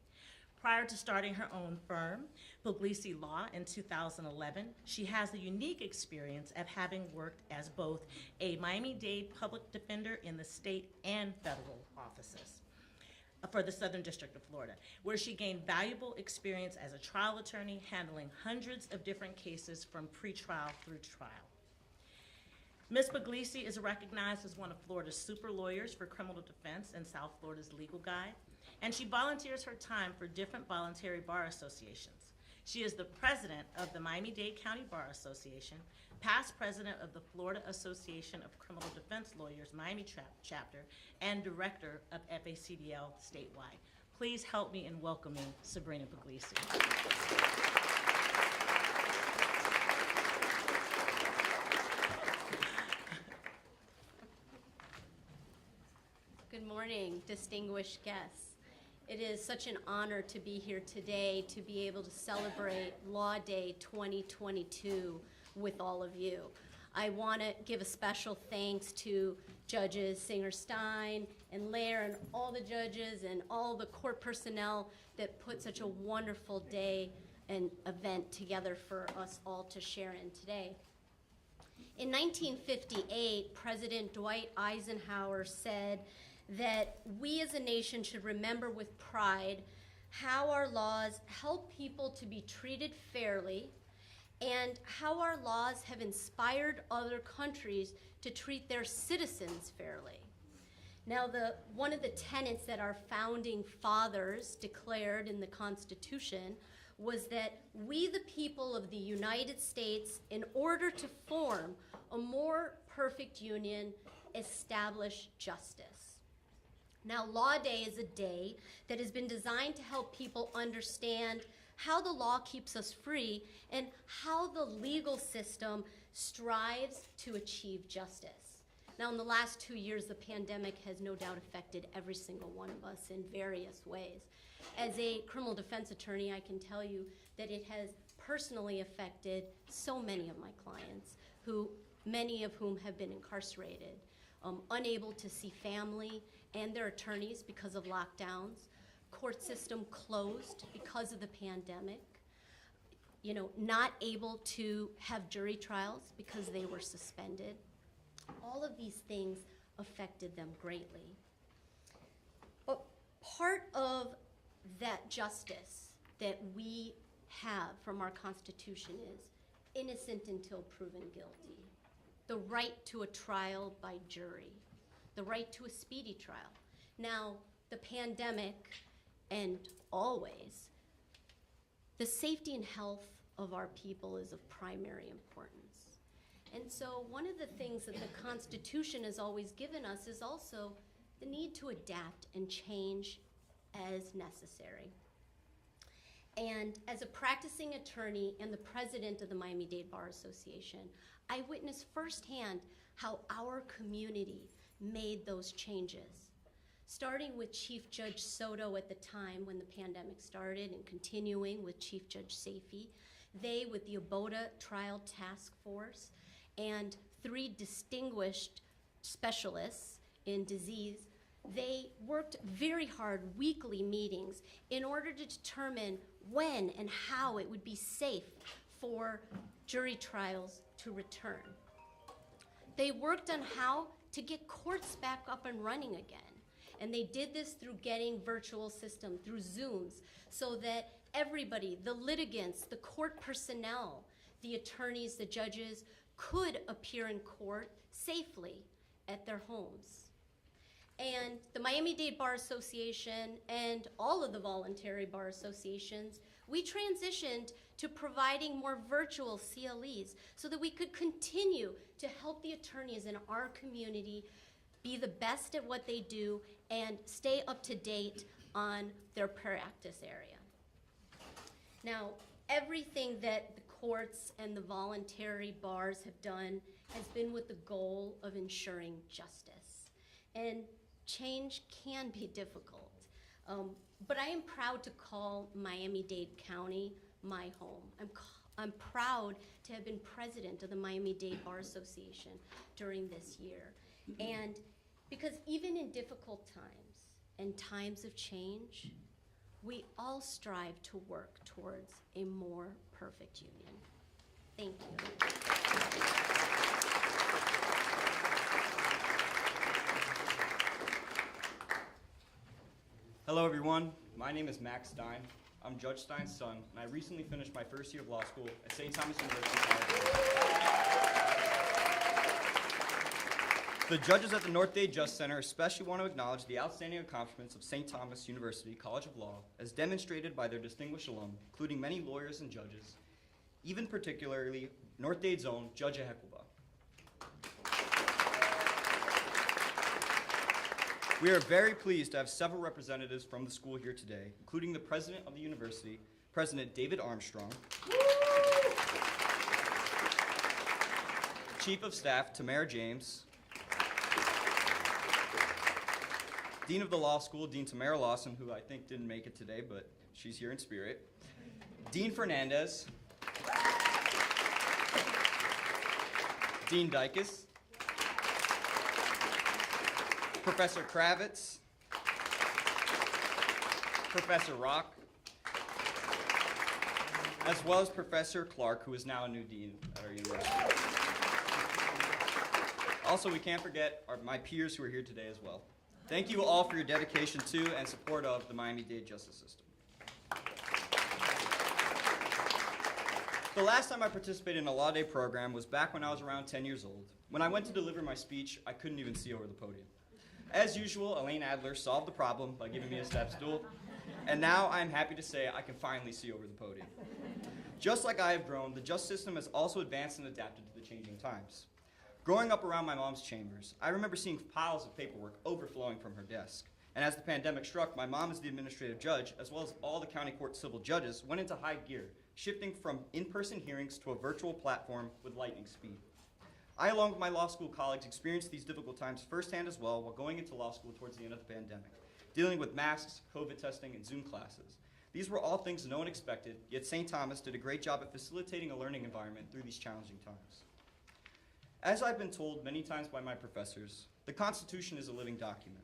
Prior to starting her own firm, Puglisi Law, in 2011, she has the unique experience of having worked as both a Miami-Dade public defender in the state and federal offices for the Southern District of Florida, where she gained valuable experience as a trial attorney handling hundreds of different cases from pretrial through trial. Ms. Puglisi is recognized as one of Florida's super lawyers for criminal defense and South Florida's Legal Guide, and she volunteers her time for different voluntary bar associations. She is the president of the Miami-Dade County Bar Association, past president of the Florida Association of Criminal Defense Lawyers Miami Chapter, and director of FACDL statewide. Please help me in welcoming Sabrina Puglisi. Good morning, distinguished guests. It is such an honor to be here today to be able to celebrate Law Day 2022 with all of you. I want to give a special thanks to Judges Singer Stein and Lair and all the judges and all the court personnel that put such a wonderful day an event together for us all to share in today. In 1958, President Dwight Eisenhower said that we as a nation should remember with pride how our laws help people to be treated fairly and how our laws have inspired other countries to treat their citizens fairly. Now, one of the tenets that our founding fathers declared in the Constitution was that we, the people of the United States, in order to form a more perfect union, establish justice. Now, Law Day is a day that has been designed to help people understand how the law keeps us free and how the legal system strives to achieve justice. Now, in the last 2 years, the pandemic has no doubt affected every single one of us in various ways. As a criminal defense attorney, I can tell you that it has personally affected so many of my clients, many of whom have been incarcerated, unable to see family and their attorneys because of lockdowns, court system closed because of the pandemic, not able to have jury trials because they were suspended. All of these things affected them greatly. But part of that justice that we have from our Constitution is innocent until proven guilty, the right to a trial by jury, the right to a speedy trial. Now, the pandemic and always, the safety and health of our people is of primary importance. And so one of the things that the Constitution has always given us is also the need to adapt and change as necessary. And as a practicing attorney and the president of the Miami-Dade Bar Association, I witnessed firsthand how our community made those changes. Starting with Chief Judge Soto at the time when the pandemic started and continuing with Chief Judge Safey, they with the Abota Trial Task Force and 3 distinguished specialists in disease, they worked very hard weekly meetings in order to determine when and how it would be safe for jury trials to return. They worked on how to get courts back up and running again. And they did this through getting virtual system, through Zooms, so that everybody, the litigants, the court personnel, the attorneys, the judges, could appear in court safely at their homes. And the Miami-Dade Bar Association and all of the voluntary bar associations, we transitioned to providing more virtual CLEs so that we could continue to help the attorneys in our community be the best at what they do and stay up to date on their practice area. Now, everything that the courts and the voluntary bars have done has been with the goal of ensuring justice. And change can be difficult, but I am proud to call Miami-Dade County my home. I'm proud to have been president of the Miami-Dade Bar Association during this year. And because even in difficult times and times of change, we all strive to work towards a more perfect union. Thank you. Hello everyone, my name is Max Stein. I'm Judge Stein's son, and I recently finished my first year of law school at St. Thomas University College. The judges at the North Dade Justice Center especially want to acknowledge the outstanding accomplishments of St. Thomas University College of Law as demonstrated by their distinguished alum, including many lawyers and judges, even particularly North Dade's own Judge Hekwaba. We are very pleased to have several representatives from the school here today, including the president of the university, President David Armstrong, Chief of Staff Tamara James, Dean of the Law School, Dean Tamara Lawson, who I think didn't make it today, but she's here in spirit, Dean Fernandez, Dean Dykes, Professor Kravitz, Professor Rock, as well as Professor Clark, who is now a new dean at our university. Also, we can't forget my peers who are here today as well. Thank you all for your dedication to and support of the Miami-Dade justice system. The last time I participated in a law day program was back when I was around 10 years old. When I went to deliver my speech, I couldn't even see over the podium. As usual, Elaine Adler solved the problem by giving me a step stool, and now I'm happy to say I can finally see over the podium. Just like I have grown, the justice system has also advanced and adapted to the changing times. Growing up around my mom's chambers, I remember seeing piles of paperwork overflowing from her desk. And as the pandemic struck, my mom as the administrative judge, as well as all the county court civil judges, went into high gear, shifting from in-person hearings to a virtual platform with lightning speed. I, along with my law school colleagues, experienced these difficult times firsthand as well while going into law school towards the end of the pandemic, dealing with masks, COVID testing, and Zoom classes. These were all things no one expected, yet St. Thomas did a great job at facilitating a learning environment through these challenging times. As I've been told many times by my professors, the Constitution is a living document.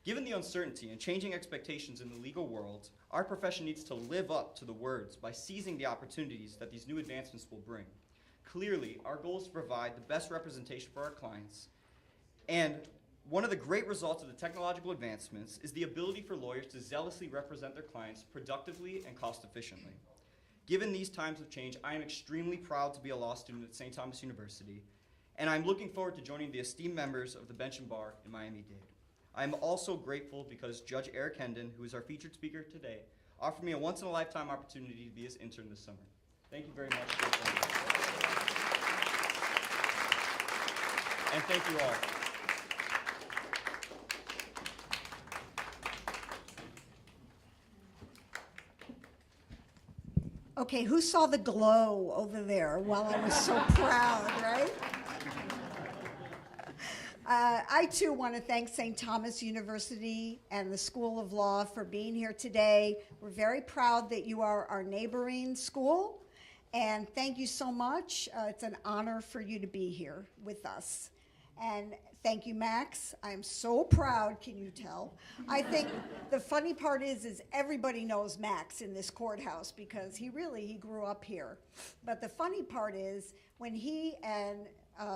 Given the uncertainty and changing expectations in the legal world, our profession needs to live up to the words by seizing the opportunities that these new advancements will bring. Clearly, our goal is to provide the best representation for our clients, and one of the great results of the technological advancements is the ability for lawyers to zealously represent their clients productively and cost efficiently. Given these times of change, I am extremely proud to be a law student at St. Thomas University, and I'm looking forward to joining the esteemed members of the bench and bar in Miami-Dade. I'm also grateful because Judge Eric Hendon, who is our featured speaker today, offered me a once-in-a-lifetime opportunity to be his intern this summer. Thank you very much for your time. And thank you all. Okay, who saw the glow over there while I was so proud, right? I too want to thank St. Thomas University and the School of Law for being here today. We're very proud that you are our neighboring school, and thank you so much. It's an honor for you to be here with us. And thank you, Max. I'm so proud, can you tell? I think the funny part is everybody knows Max in this courthouse because he grew up here. But the funny part is when he and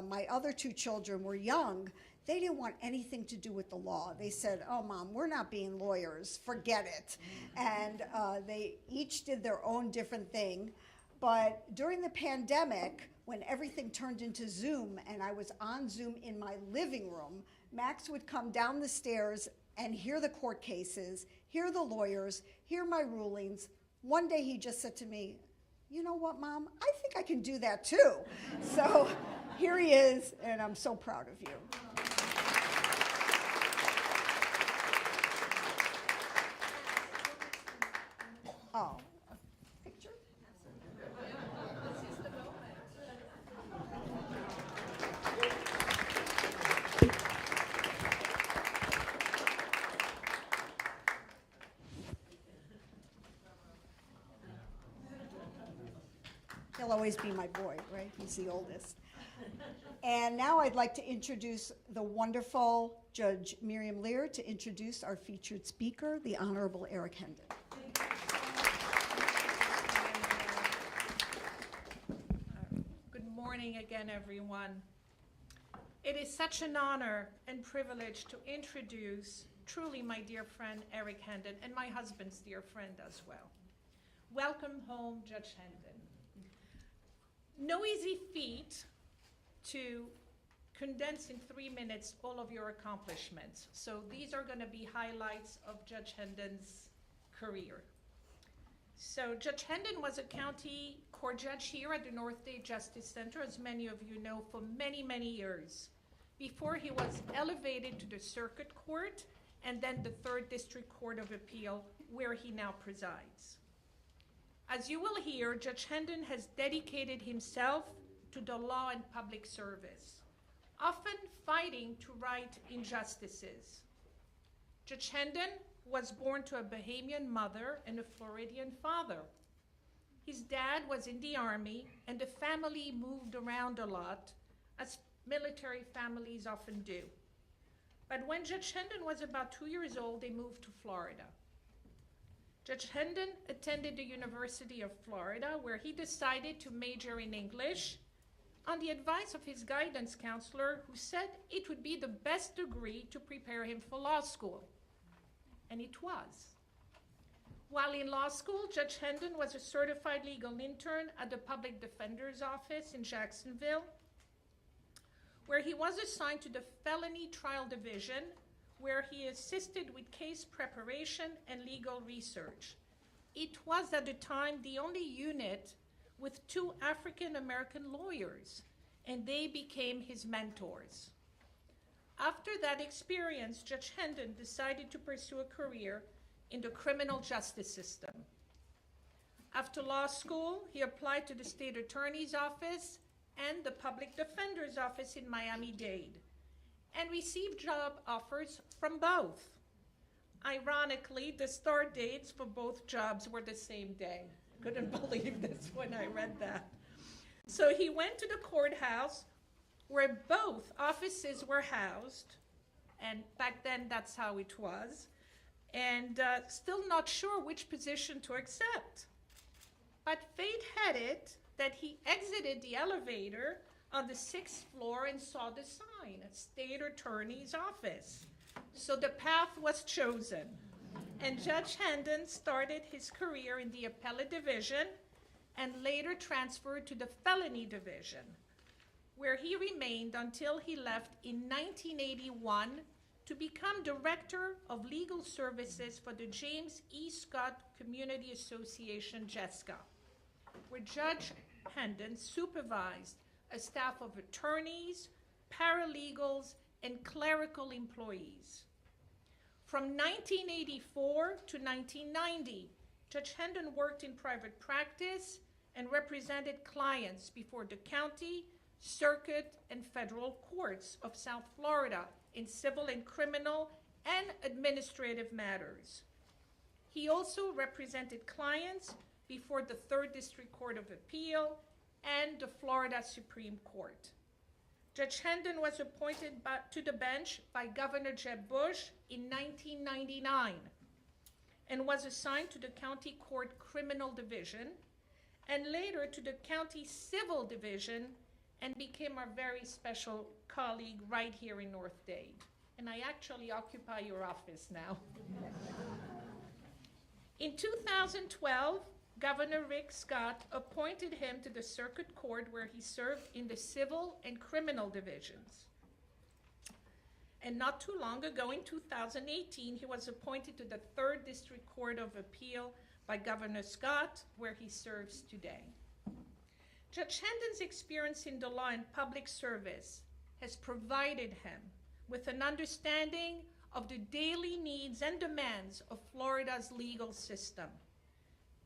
my other two children were young, they didn't want anything to do with the law. They said, oh, Mom, we're not being lawyers, forget it. And they each did their own different thing. But during the pandemic, when everything turned into Zoom and I was on Zoom in my living room, Max would come down the stairs and hear the court cases, hear the lawyers, hear my rulings. One day he just said to me, you know what, Mom, I think I can do that too. So here he is, and I'm so proud of you. Oh, a picture? He'll always be my boy, right? He's the oldest. And now I'd like to introduce the wonderful Judge Miriam Lear to introduce our featured speaker, the Honorable Eric Hendon. Good morning again, everyone. It is such an honor and privilege to introduce truly my dear friend Eric Hendon and my husband's dear friend as well. Welcome home, Judge Hendon. No easy feat to condense in 3 minutes all of your accomplishments. So these are going to be highlights of Judge Hendon's career. So Judge Hendon was a county court judge here at the North Dade Justice Center, as many of you know, for many, many years, before he was elevated to the Circuit Court and then the 3rd District Court of Appeal, where he now presides. As you will hear, Judge Hendon has dedicated himself to the law and public service, often fighting to right injustices. Judge Hendon was born to a Bahamian mother and a Floridian father. His dad was in the Army, and the family moved around a lot, as military families often do. But when Judge Hendon was about 2 years old, they moved to Florida. Judge Hendon attended the University of Florida, where he decided to major in English on the advice of his guidance counselor, who said it would be the best degree to prepare him for law school. And it was. While in law school, Judge Hendon was a certified legal intern at the Public Defender's Office in Jacksonville, where he was assigned to the Felony Trial Division, where he assisted with case preparation and legal research. It was at the time the only unit with 2 African-American lawyers, and they became his mentors. After that experience, Judge Hendon decided to pursue a career in the criminal justice system. After law school, he applied to the state attorney's office and the public defender's office in Miami-Dade, and received job offers from both. Ironically, the start dates for both jobs were the same day. Couldn't believe this when I read that. So he went to the courthouse where both offices were housed, and back then that's how it was, and still not sure which position to accept. But fate had it that he exited the elevator on the 6th floor and saw the sign, State Attorney's Office. So the path was chosen. And Judge Hendon started his career in the appellate division and later transferred to the felony division, where he remained until he left in 1981 to become Director of Legal Services for the James E. Scott Community Association, JESCA, where Judge Hendon supervised a staff of attorneys, paralegals, and clerical employees. From 1984 to 1990, Judge Hendon worked in private practice and represented clients before the county, circuit, and federal courts of South Florida in civil and criminal and administrative matters. He also represented clients before the 3rd District Court of Appeal and the Florida Supreme Court. Judge Hendon was appointed to the bench by Governor Jeb Bush in 1999 and was assigned to the County Court Criminal Division and later to the County Civil Division and became our very special colleague right here in North Dade. And I actually occupy your office now. In 2012, Governor Rick Scott appointed him to the Circuit Court, where he served in the civil and criminal divisions. And not too long ago, in 2018, he was appointed to the 3rd District Court of Appeal by Governor Scott, where he serves today. Judge Hendon's experience in the law and public service has provided him with an understanding of the daily needs and demands of Florida's legal system.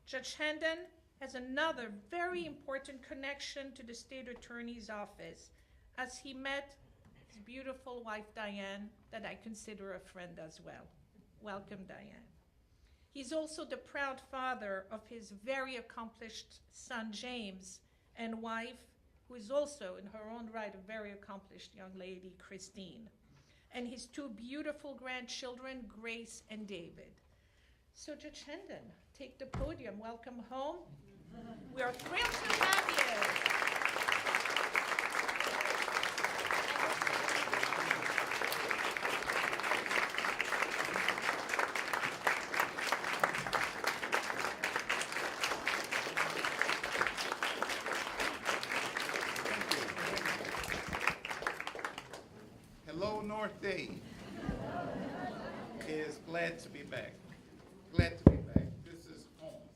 Judge Hendon has another very important connection to the state attorney's office, as he met his beautiful wife, Diane, that I consider a friend as well. Welcome, Diane. He's also the proud father of his very accomplished son, James, and wife, who is also, in her own right, a very accomplished young lady, Christine, and his 2 beautiful grandchildren, Grace and David. So, Judge Hendon, take the podium. Welcome home. We are thrilled to have you. Hello, North Dade. Is glad to be back. Glad to be back. This is home.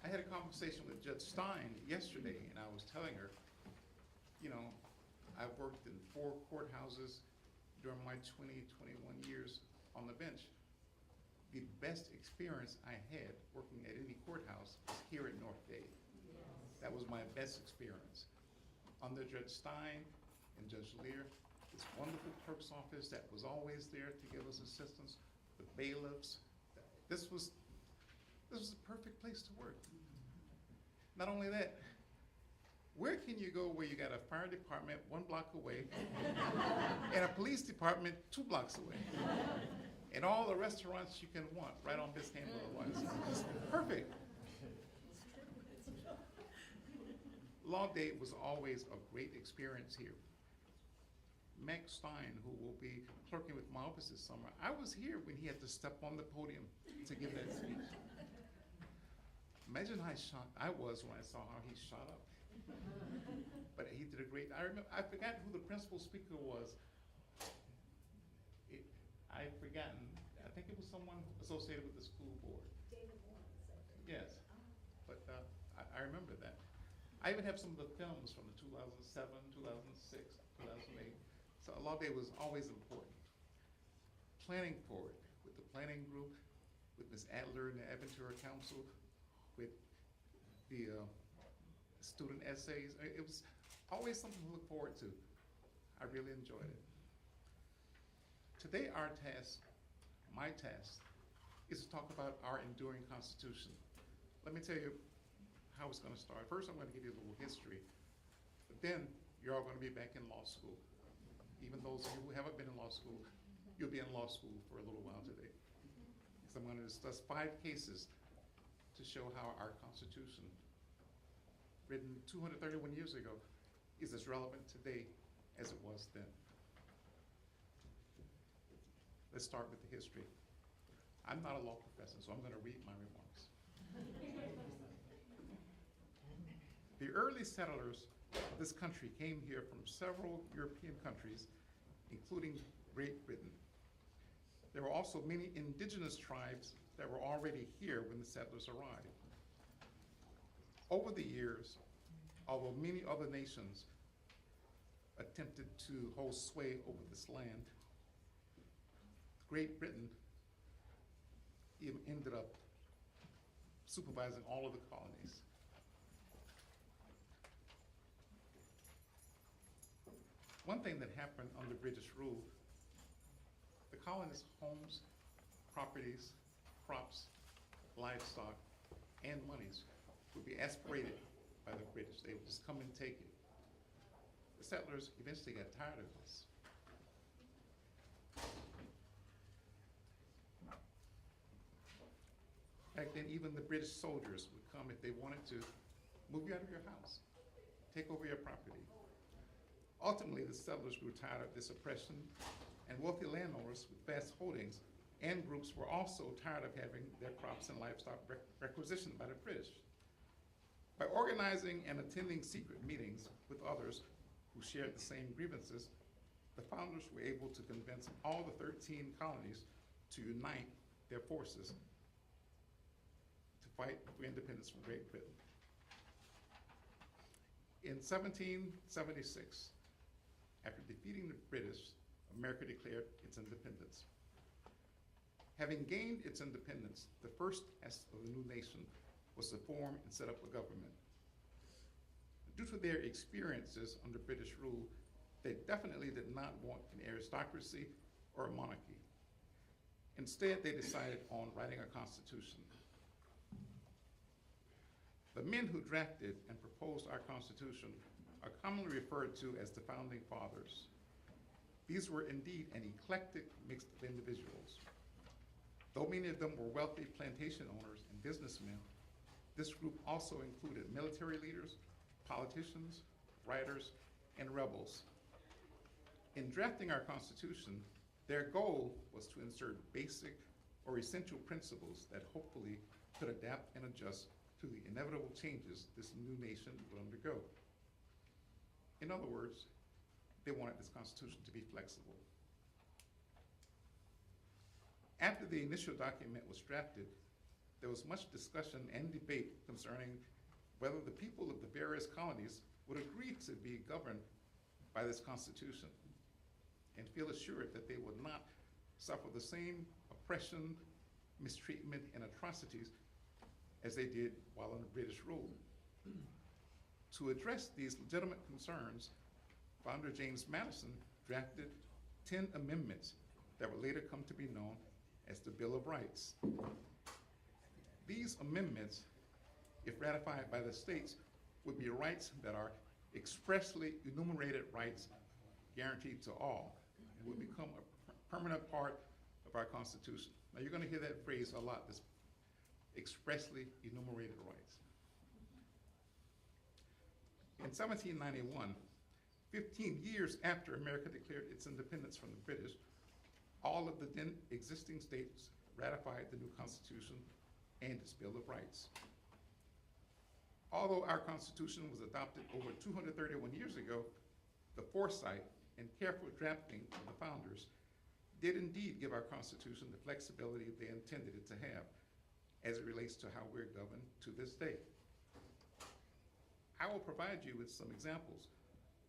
I had a conversation with Judge Stein yesterday, and I was telling her, you know, I've worked in 4 courthouses during my 21 years on the bench. The best experience I had working at any courthouse was here at North Dade. That was my best experience. Under Judge Stein and Judge Lear, this wonderful clerk's office that was always there to give us assistance, the bailiffs. This was the perfect place to work. Not only that, where can you go where you got a fire department 1 block away and a police department 2 blocks away? and all the restaurants you can want right on this handle of life. It's perfect. Law Day was always a great experience here. Max Stein, who will be clerking with my office this summer, I was here when he had to step on the podium to give that speech. Imagine how shocked I was when I saw how he shot up. But he did a great, I forgot who the principal speaker was. I've forgotten, I think it was someone associated with the school board. David Lawrence. Yes, but I remember that. I even have some of the films from the 2007, 2006, 2008. So Law Day was always important. Planning for it with the planning group, with Ms. Adler and the Aventura Council, with the student essays. It was always something to look forward to. I really enjoyed it. Today our task, my task, is to talk about our enduring Constitution. Let me tell you how it's going to start. First, I'm going to give you a little history, but then you're all going to be back in law school. Even those of you who haven't been in law school, you'll be in law school for a little while today. So I'm going to discuss 5 cases to show how our Constitution, written 231 years ago, is as relevant today as it was then. Let's start with the history. I'm not a law professor, so I'm going to read my remarks. The early settlers of this country came here from several European countries, including Great Britain. There were also many indigenous tribes that were already here when the settlers arrived. Over the years, although many other nations attempted to hold sway over this land, Great Britain ended up supervising all of the colonies. One thing that happened under British rule, the colonists' homes, properties, crops, livestock, and monies would be aspirated by the British. They would just come and take it. The settlers eventually got tired of this. Back then, even the British soldiers would come if they wanted to move you out of your house, take over your property. Ultimately, the settlers grew tired of this oppression, and wealthy landowners with vast holdings and groups were also tired of having their crops and livestock requisitioned by the British. By organizing and attending secret meetings with others who shared the same grievances, the founders were able to convince all the 13 colonies to unite their forces to fight for independence from Great Britain. In 1776, after defeating the British, America declared its independence. Having gained its independence, the first task of the new nation was to form and set up a government. Due to their experiences under British rule, they definitely did not want an aristocracy or a monarchy. Instead, they decided on writing a constitution. The men who drafted and proposed our Constitution are commonly referred to as the Founding Fathers. These were indeed an eclectic mix of individuals. Though many of them were wealthy plantation owners and businessmen, this group also included military leaders, politicians, writers, and rebels. In drafting our Constitution, their goal was to insert basic or essential principles that hopefully could adapt and adjust to the inevitable changes this new nation would undergo. In other words, they wanted this Constitution to be flexible. After the initial document was drafted, there was much discussion and debate concerning whether the people of the various colonies would agree to be governed by this Constitution and feel assured that they would not suffer the same oppression, mistreatment, and atrocities as they did while under British rule. To address these legitimate concerns, Founder James Madison drafted 10 amendments that would later come to be known as the Bill of Rights. These amendments, if ratified by the states, would be rights that are expressly enumerated rights guaranteed to all and would become a permanent part of our Constitution. Now, you're going to hear that phrase a lot, this expressly enumerated rights. In 1791, 15 years after America declared its independence from the British, all of the then existing states ratified the new Constitution and its Bill of Rights. Although our Constitution was adopted over 231 years ago, the foresight and careful drafting of the founders did indeed give our Constitution the flexibility they intended it to have as it relates to how we're governed to this day. I will provide you with some examples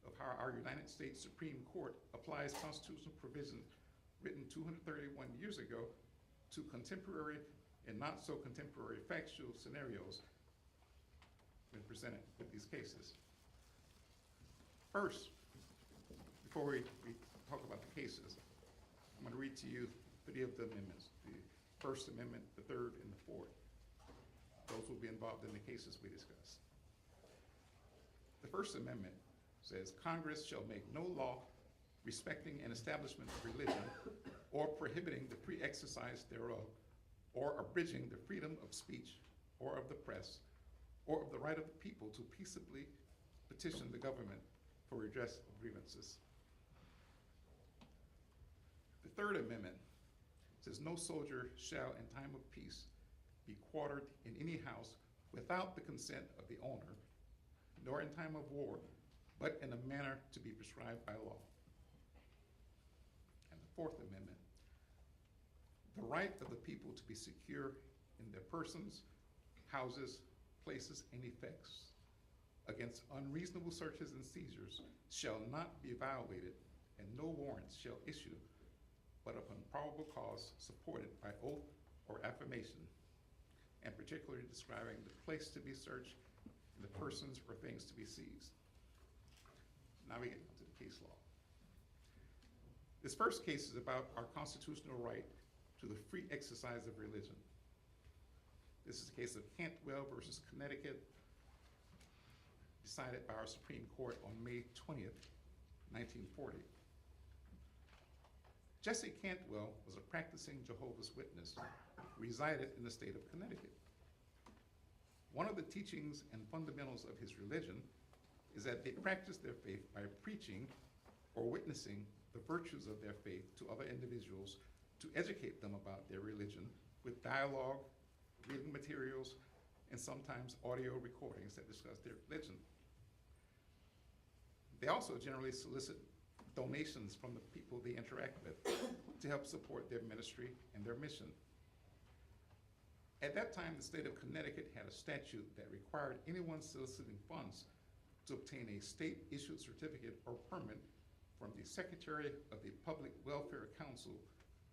of how our United States Supreme Court applies constitutional provisions written 231 years ago to contemporary and not so contemporary factual scenarios when presented with these cases. First, before we talk about the cases, I'm going to read to you 3 of the amendments, the First Amendment, the Third, and the Fourth. Those will be involved in the cases we discuss. The First Amendment says, Congress shall make no law respecting an establishment of religion or prohibiting the free exercise thereof or abridging the freedom of speech or of the press or of the right of the people to peaceably petition the government for redress of grievances. The Third Amendment says no soldier shall in time of peace be quartered in any house without the consent of the owner, nor in time of war, but in a manner to be prescribed by law. And the Fourth Amendment, the right of the people to be secure in their persons, houses, places, and effects against unreasonable searches and seizures shall not be violated, and no warrants shall issue but upon probable cause supported by oath or affirmation, and particularly describing the place to be searched and the persons or things to be seized. Now we get to the case law. This first case is about our constitutional right to the free exercise of religion. This is the case of Cantwell versus Connecticut, decided by our Supreme Court on May 20th, 1940. Jesse Cantwell was a practicing Jehovah's Witness who resided in the state of Connecticut. One of the teachings and fundamentals of his religion is that they practice their faith by preaching or witnessing the virtues of their faith to other individuals to educate them about their religion with dialogue, reading materials, and sometimes audio recordings that discuss their religion. They also generally solicit donations from the people they interact with to help support their ministry and their mission. At that time, the state of Connecticut had a statute that required anyone soliciting funds to obtain a state-issued certificate or permit from the Secretary of the Public Welfare Council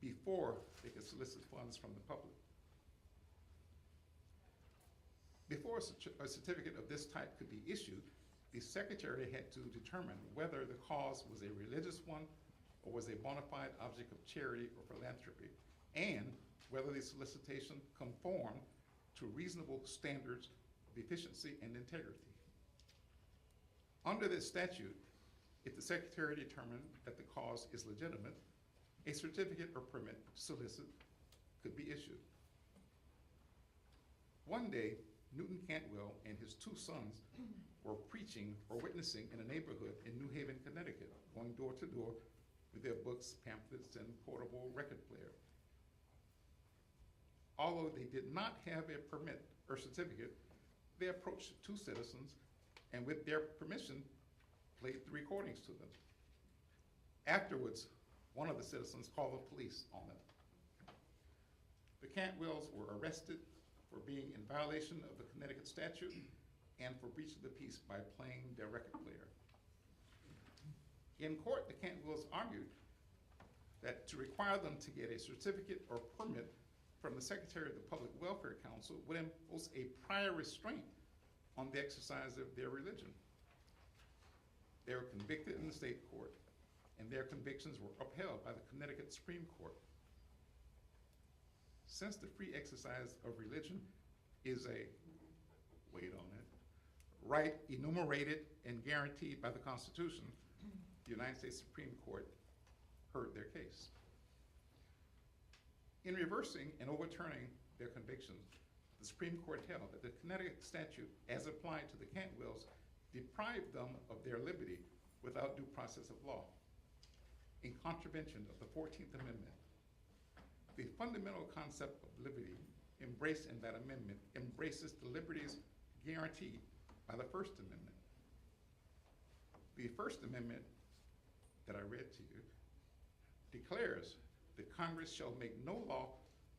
before they could solicit funds from the public. Before a certificate of this type could be issued, the secretary had to determine whether the cause was a religious one or was a bona fide object of charity or philanthropy, and whether the solicitation conformed to reasonable standards of efficiency and integrity. Under this statute, if the secretary determined that the cause is legitimate, a certificate or permit to solicit could be issued. One day, Newton Cantwell and his 2 sons were preaching or witnessing in a neighborhood in New Haven, Connecticut, going door to door with their books, pamphlets, and portable record player. Although they did not have a permit or certificate, they approached 2 citizens and with their permission, played the recordings to them. Afterwards, one of the citizens called the police on them. The Cantwells were arrested for being in violation of the Connecticut statute and for breach of the peace by playing their record player. In court, the Cantwells argued that to require them to get a certificate or permit from the Secretary of the Public Welfare Council would impose a prior restraint on the exercise of their religion. They were convicted in the state court, and their convictions were upheld by the Connecticut Supreme Court. Since the free exercise of religion is a, wait on it, right enumerated and guaranteed by the Constitution, the United States Supreme Court heard their case. In reversing and overturning their convictions, the Supreme Court held that the Connecticut statute, as applied to the Cantwells, deprived them of their liberty without due process of law, in contravention of the 14th Amendment. The fundamental concept of liberty embraced in that amendment embraces the liberties guaranteed by the First Amendment. The First Amendment that I read to you declares that Congress shall make no law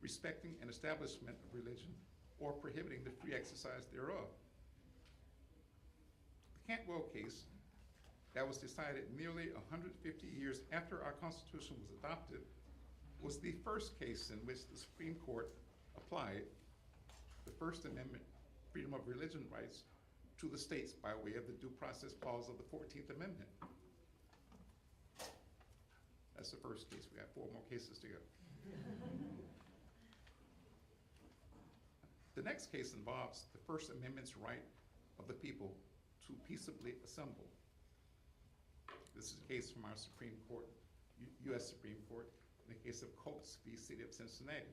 respecting an establishment of religion or prohibiting the free exercise thereof. The Cantwell case that was decided nearly 150 years after our Constitution was adopted was the first case in which the Supreme Court applied the First Amendment freedom of religion rights to the states by way of the due process clause of the 14th Amendment. That's the first case. We got 4 more cases to go. The next case involves the First Amendment's right of the people to peaceably assemble. This is a case from our Supreme Court, U.S. Supreme Court, in the case of Coates v. City of Cincinnati,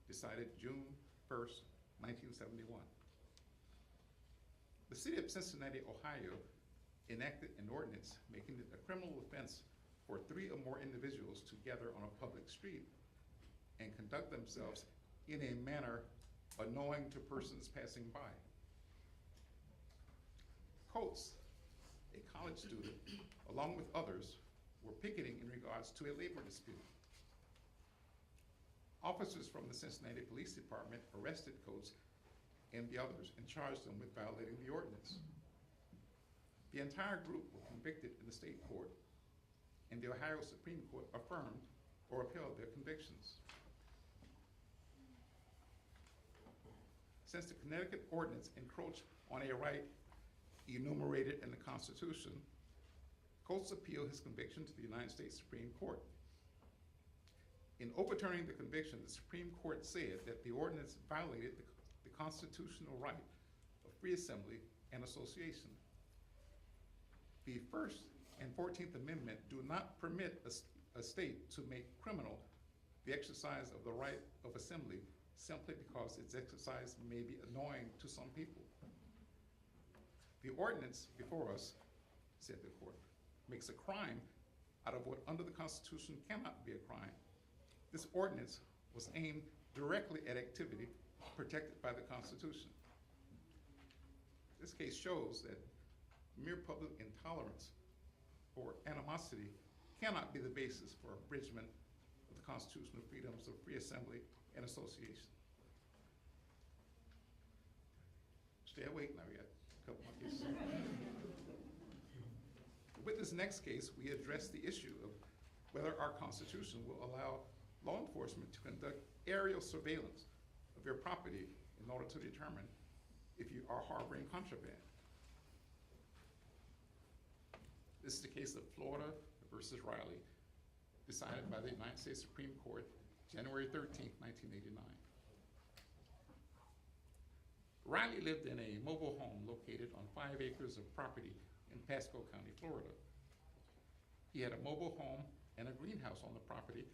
decided June 1st, 1971. The City of Cincinnati, Ohio, enacted an ordinance making it a criminal offense for 3 or more individuals to gather on a public street and conduct themselves in a manner annoying to persons passing by. Coates, a college student, along with others, were picketing in regards to a labor dispute. Officers from the Cincinnati Police Department arrested Coates and the others and charged them with violating the ordinance. The entire group were convicted in the state court, and the Ohio Supreme Court affirmed or upheld their convictions. Since the Connecticut ordinance encroached on a right enumerated in the Constitution, Coates appealed his conviction to the United States Supreme Court. In overturning the conviction, the Supreme Court said that the ordinance violated the constitutional right of free assembly and association. The First and 14th Amendment do not permit a state to make criminal the exercise of the right of assembly simply because its exercise may be annoying to some people. The ordinance before us, said the court, makes a crime out of what under the Constitution cannot be a crime. This ordinance was aimed directly at activity protected by the Constitution. This case shows that mere public intolerance or animosity cannot be the basis for abridgment of the constitutional freedoms of free assembly and association. Stay awake now, we got a couple more cases. With this next case, we address the issue of whether our Constitution will allow law enforcement to conduct aerial surveillance of your property in order to determine if you are harboring contraband. This is the case of Florida versus Riley, decided by the United States Supreme Court, January 13th, 1989. Riley lived in a mobile home located on 5 acres of property in Pasco County, Florida. He had a mobile home and a greenhouse on the property,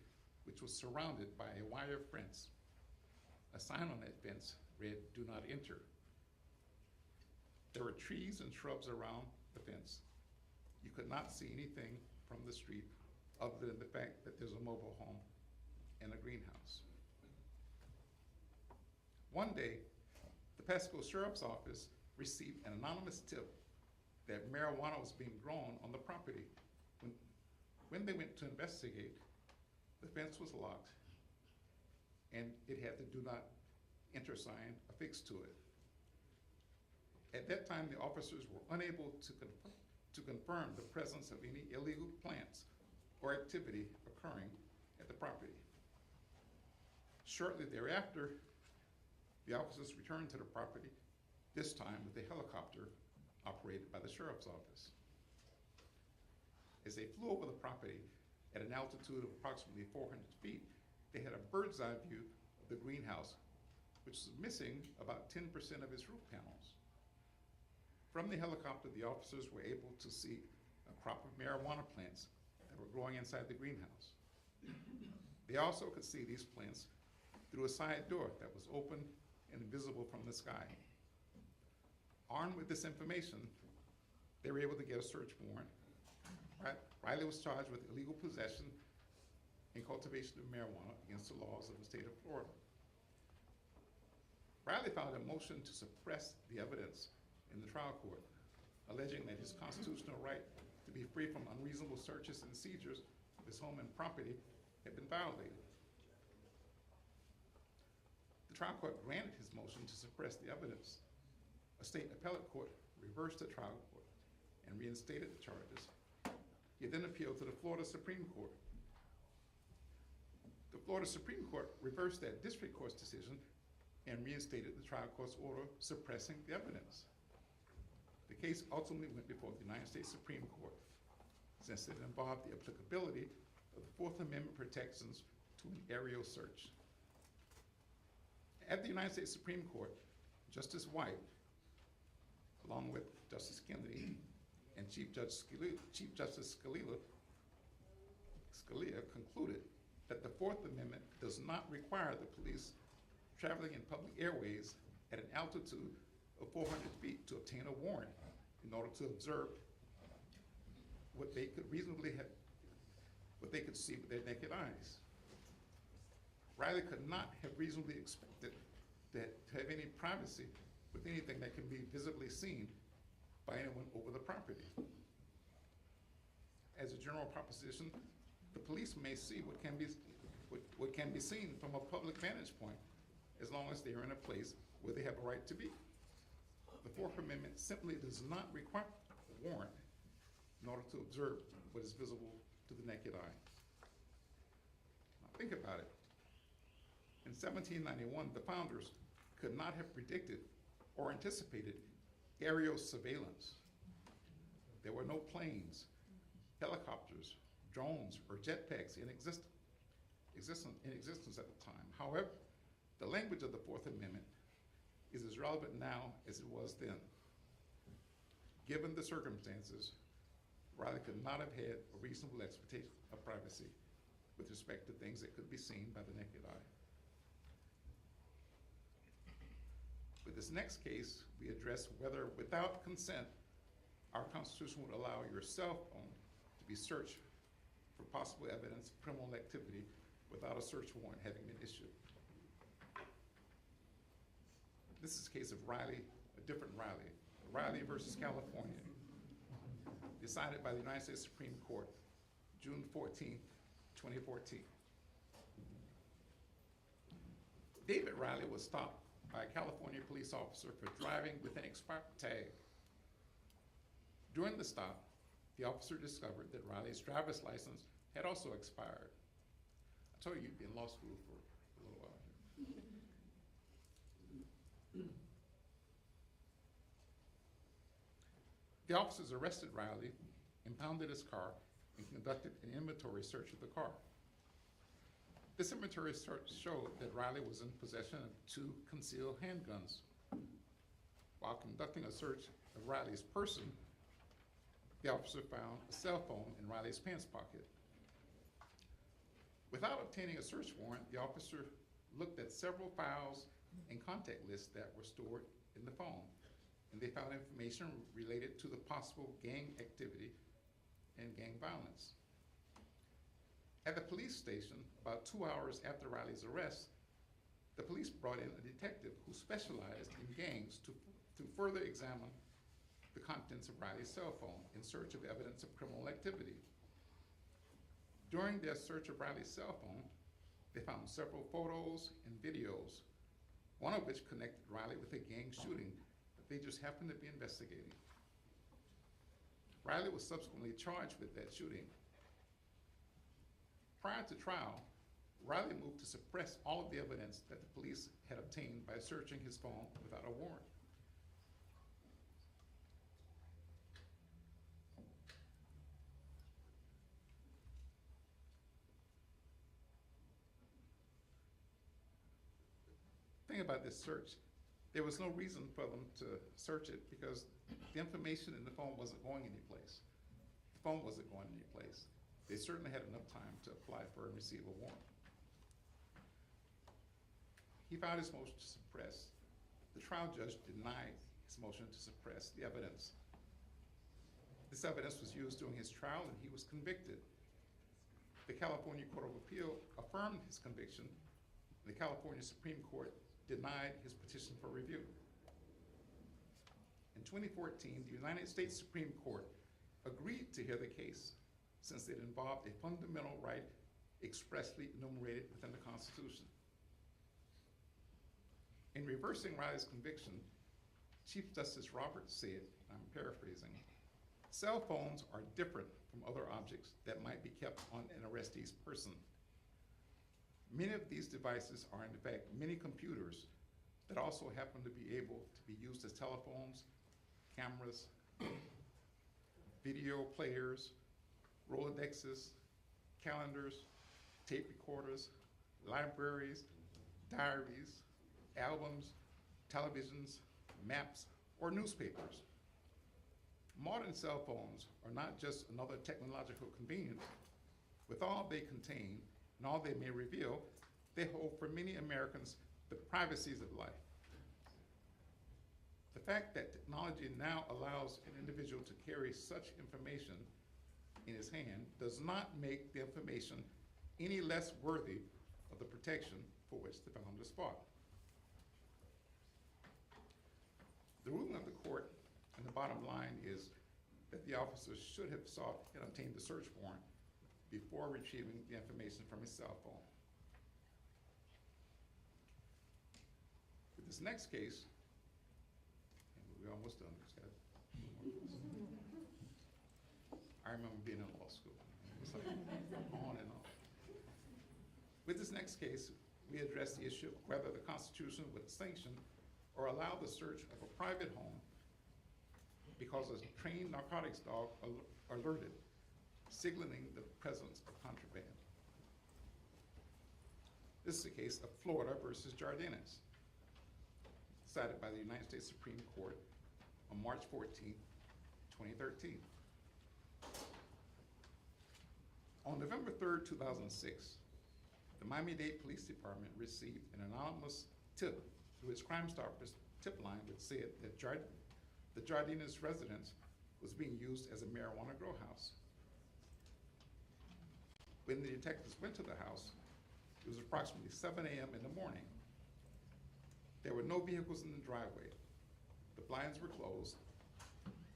which was surrounded by a wire fence. A sign on that fence read, "Do not enter." There were trees and shrubs around the fence. You could not see anything from the street other than the fact that there's a mobile home and a greenhouse. One day, the Pasco Sheriff's Office received an anonymous tip that marijuana was being grown on the property. When they went to investigate, the fence was locked and it had the "Do not enter" sign affixed to it. At that time, the officers were unable to confirm the presence of any illegal plants or activity occurring at the property. Shortly thereafter, the officers returned to the property, this time with a helicopter operated by the Sheriff's Office. As they flew over the property at an altitude of approximately 400 feet, they had a bird's eye view of the greenhouse, which was missing about 10% of its roof panels. From the helicopter, the officers were able to see a crop of marijuana plants that were growing inside the greenhouse. They also could see these plants through a side door that was open and visible from the sky. Armed with this information, they were able to get a search warrant. Riley was charged with illegal possession and cultivation of marijuana against the laws of the state of Florida. Riley filed a motion to suppress the evidence in the trial court, alleging that his constitutional right to be free from unreasonable searches and seizures of his home and property had been violated. The trial court granted his motion to suppress the evidence. A state appellate court reversed the trial court and reinstated the charges. He then appealed to the Florida Supreme Court. The Florida Supreme Court reversed that district court's decision and reinstated the trial court's order suppressing the evidence. The case ultimately went before the United States Supreme Court, since it involved the applicability of the Fourth Amendment protections to an aerial search. At the United States Supreme Court, Justice White, along with Justice Kennedy and Chief Justice Scalia concluded that the Fourth Amendment does not require the police traveling in public airways at an altitude of 400 feet to obtain a warrant in order to observe what they could reasonably have, what they could see with their naked eyes. Riley could not have reasonably expected that to have any privacy with anything that can be visibly seen by anyone over the property. As a general proposition, the police may see what can be seen from a public vantage point, as long as they are in a place where they have a right to be. The Fourth Amendment simply does not require a warrant in order to observe what is visible to the naked eye. Now think about it. In 1791, the founders could not have predicted or anticipated aerial surveillance. There were no planes, helicopters, drones, or jetpacks in existence at the time. However, the language of the Fourth Amendment is as relevant now as it was then. Given the circumstances, Riley could not have had a reasonable expectation of privacy with respect to things that could be seen by the naked eye. With this next case, we address whether, without consent, our Constitution would allow your cell phone to be searched for possible evidence of criminal activity without a search warrant having been issued. This is a case of Riley, a different Riley, Riley versus California, decided by the United States Supreme Court, June 14, 2014. David Riley was stopped by a California police officer for driving with an expired tag. During the stop, the officer discovered that Riley's driver's license had also expired. I told you you'd be in law school for a little while here. The officers arrested Riley, impounded his car, and conducted an inventory search of the car. This inventory search showed that Riley was in possession of 2 concealed handguns. While conducting a search of Riley's person, the officer found a cell phone in Riley's pants pocket. Without obtaining a search warrant, the officer looked at several files and contact lists that were stored in the phone, and they found information related to the possible gang activity and gang violence. At the police station, about 2 hours after Riley's arrest, the police brought in a detective who specialized in gangs to further examine the contents of Riley's cell phone in search of evidence of criminal activity. During their search of Riley's cell phone, they found several photos and videos, one of which connected Riley with a gang shooting that they just happened to be investigating. Riley was subsequently charged with that shooting. Prior to trial, Riley moved to suppress all of the evidence that the police had obtained by searching his phone without a warrant. The thing about this search, there was no reason for them to search it because the information in the phone wasn't going anyplace. The phone wasn't going anyplace. They certainly had enough time to apply for and receive a warrant. he filed his motion to suppress. The trial judge denied his motion to suppress the evidence. This evidence was used during his trial and he was convicted. The California Court of Appeal affirmed his conviction. The California Supreme Court denied his petition for review. In 2014, the United States Supreme Court agreed to hear the case since it involved a fundamental right expressly enumerated within the Constitution. In reversing Riley's conviction, Chief Justice Roberts said, and I'm paraphrasing, "Cell phones are different from other objects that might be kept on an arrestee's person. Many of these devices are in fact mini computers that also happen to be able to be used as telephones, cameras, video players, Rolodexes, calendars, tape recorders, libraries, diaries, albums, televisions, maps, or newspapers. Modern cell phones are not just another technological convenience. With all they contain and all they may reveal, they hold for many Americans the privacies of life. The fact that technology now allows an individual to carry such information in his hand does not make the information any less worthy of the protection for which the founders fought. The ruling of the court and the bottom line is that the officers should have sought and obtained the search warrant before retrieving the information from his cell phone. With this next case, and we're almost done, just got I remember being in law school. It was like on and on. With this next case, we address the issue of whether the Constitution would sanction or allow the search of a private home because a trained narcotics dog alerted, signaling the presence of contraband. This is the case of Florida versus Jardines, decided by the United States Supreme Court on March 14, 2013. On November 3rd, 2006, the Miami-Dade Police Department received an anonymous tip through its Crime Stoppers tip line that said that the Jardines residence was being used as a marijuana grow house. When the detectives went to the house, it was approximately 7 a.m. in the morning. There were no vehicles in the driveway. The blinds were closed.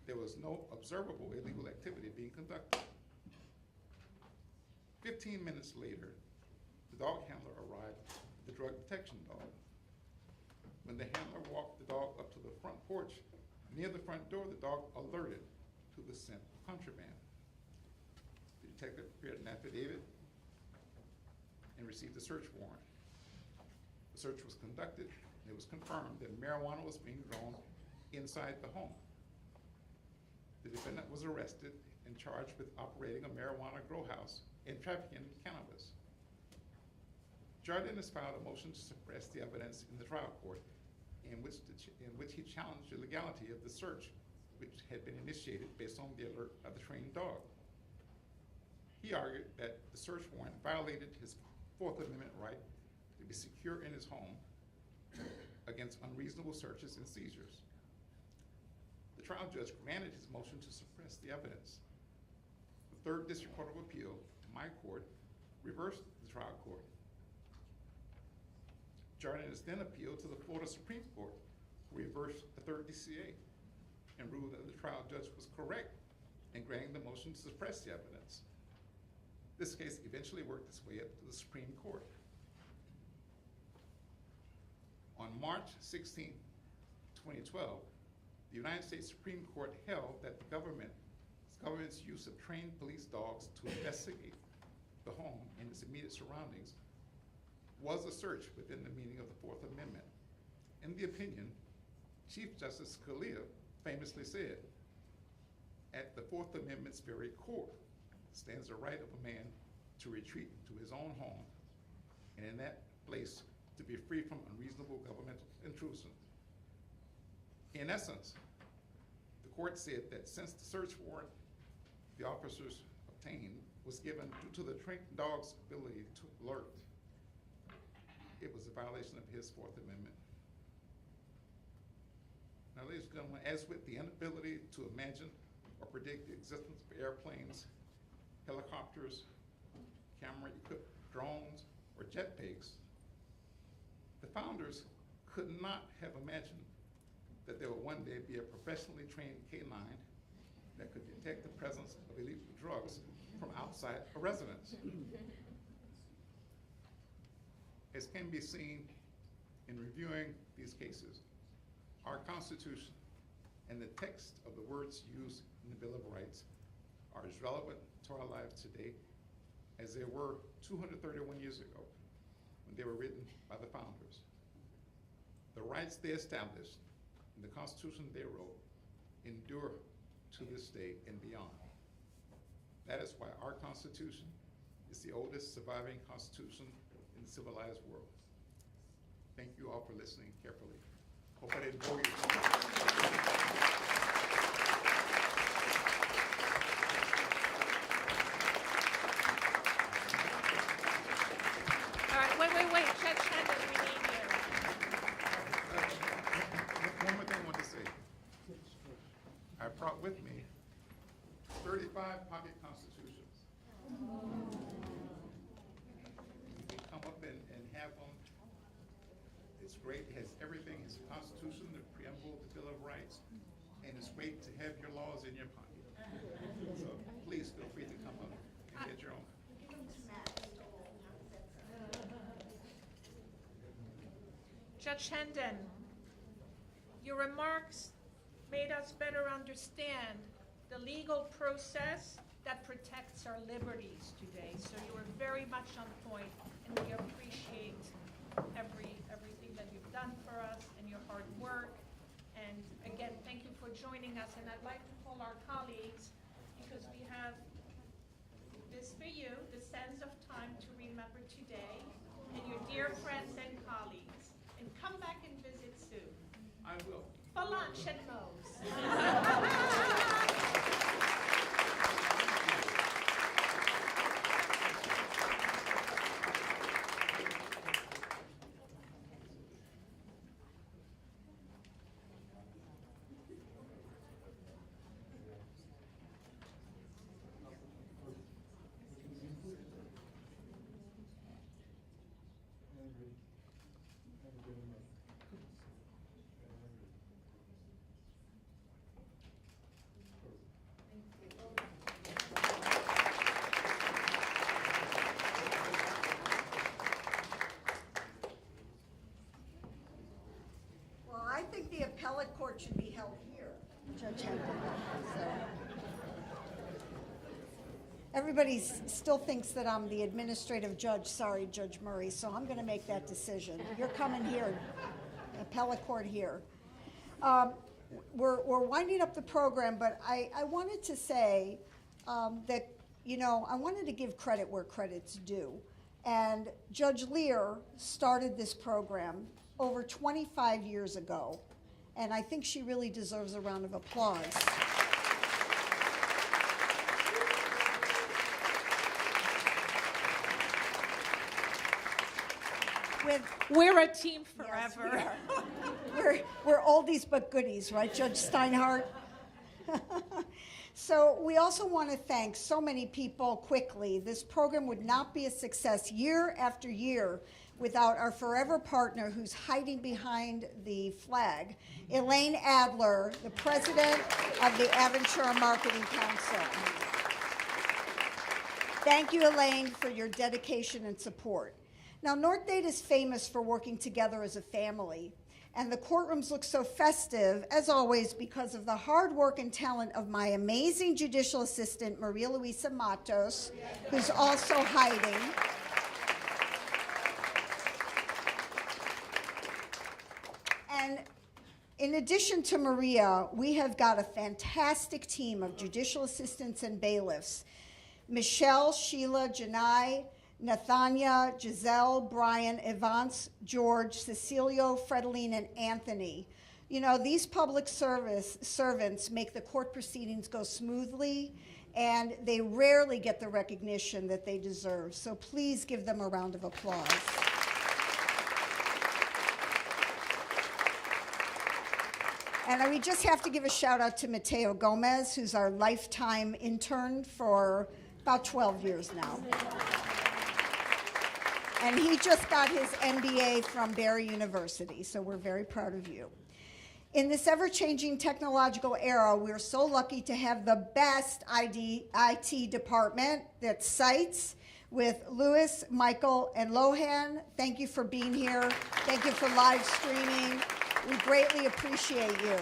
There was no observable illegal activity being conducted. 15 minutes later, the dog handler arrived with the drug detection dog. When the handler walked the dog up to the front porch, near the front door, the dog alerted to the scent of contraband. The detective prepared an affidavit and received a search warrant. The search was conducted, and it was confirmed that marijuana was being grown inside the home. The defendant was arrested and charged with operating a marijuana grow house and trafficking cannabis. Jardines filed a motion to suppress the evidence in the trial court in which he challenged the legality of the search, which had been initiated based on the alert of the trained dog. He argued that the search warrant violated his Fourth Amendment right to be secure in his home against unreasonable searches and seizures. The trial judge granted his motion to suppress the evidence. The Third District Court of Appeal, my court, reversed the trial court. Jardines then appealed to the Florida Supreme Court, who reversed the Third DCA and ruled that the trial judge was correct in granting the motion to suppress the evidence. This case eventually worked its way up to the Supreme Court. On March 16, 2012, the United States Supreme Court held that the government's use of trained police dogs to investigate the home and its immediate surroundings was a search within the meaning of the Fourth Amendment. In the opinion, Chief Justice Scalia famously said, "At the Fourth Amendment's very core stands the right of a man to retreat to his own home, and in that place to be free from unreasonable governmental intrusion." In essence, the court said that since the search warrant the officers obtained was given due to the trained dog's ability to alert, it was a violation of his Fourth Amendment. Now, ladies and gentlemen, as with the inability to imagine or predict the existence of airplanes, helicopters, camera-equipped drones, or jetpacks, the founders could not have imagined that there would one day be a professionally trained canine that could detect the presence of illegal drugs from outside a residence. As can be seen in reviewing these cases, our Constitution and the text of the words used in the Bill of Rights are as relevant to our lives today as they were 231 years ago when they were written by the founders. The rights they established and the Constitution they wrote endure to this day and beyond. That is why our Constitution is the oldest surviving Constitution in the civilized world. Thank you all for listening carefully. Hope I didn't bore you. All right, wait. Judge Hendon, we need you. One more thing I want to say. I brought with me 35 pocket constitutions. You can come up and have them. It's great. It has everything. It's the Constitution, the preamble, the Bill of Rights, and it's great to have your laws in your pocket. So please feel free to come up and get your own. Judge Hendon, your remarks made us better understand the legal process that protects our liberties today. So you were very much on point, and we appreciate everything that you've done for us and your hard work. And again, thank you for joining us. And I'd like to call our colleagues, because we have this for you, the sense of time to remember today, and your dear friends and colleagues. And come back and visit soon. I will. For lunch at Moe's. Well, I think the appellate court should be held here, Judge Hendon. So. Everybody still thinks that I'm the administrative judge. Sorry, Judge Murray. So I'm going to make that decision. You're coming here, appellate court here. We're winding up the program, but I wanted to say that, you know, I wanted to give credit where credit's due. And Judge Lear started this program over 25 years ago, and I think she really deserves a round of applause. We're a team Yes, forever. we are. we're oldies but goodies, right, Judge Steinhardt? So we also want to thank so many people quickly. This program would not be a success year after year without our forever partner who's hiding behind the flag, Elaine Adler, the president of the Aventura Marketing Council. Thank you, Elaine, for your dedication and support. Now, North Dade is famous for working together as a family, and the courtrooms look so festive, as always, because of the hard work and talent of my amazing judicial assistant, Maria Luisa Matos, who's also hiding. And in addition to Maria, we have got a fantastic team of judicial assistants and bailiffs. Michelle, Sheila, Janai, Nathania, Giselle, Brian, Evance, George, Cecilio, Fredeline, and Anthony. You know, these public servants make the court proceedings go smoothly, and they rarely get the recognition that they deserve. So please give them a round of applause. And we just have to give a shout out to Mateo Gomez, who's our lifetime intern for about 12 years now. And he just got his MBA from Barry University, so we're very proud of you. In this ever-changing technological era, we're so lucky to have the best IT department that cites with Louis, Michael, and Lohan. Thank you for being here. Thank you for live streaming. We greatly appreciate you.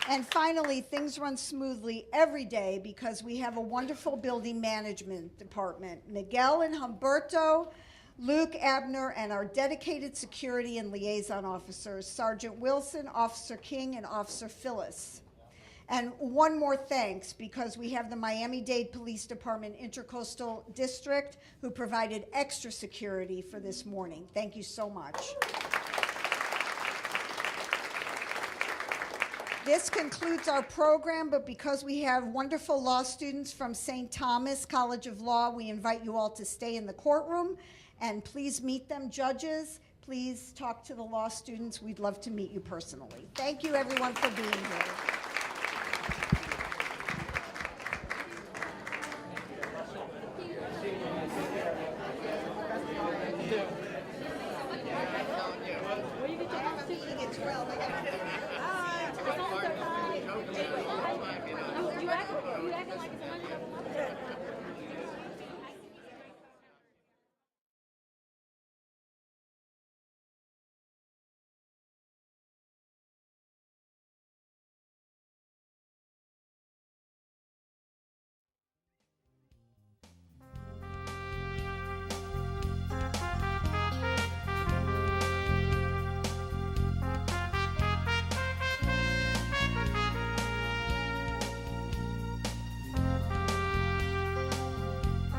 And finally, things run smoothly every day because we have a wonderful building management department. Miguel and Humberto, Luke, Abner, and our dedicated security and liaison officers, Sergeant Wilson, Officer King, and Officer Phyllis. And one more thanks, because we have the Miami-Dade Police Department Intercoastal District who provided extra security for this morning. Thank you so much. This concludes our program, but because we have wonderful law students from St. Thomas College of Law, we invite you all to stay in the courtroom, and please meet them, judges. Please talk to the law students. We'd love to meet you personally. Thank you, everyone, for being here.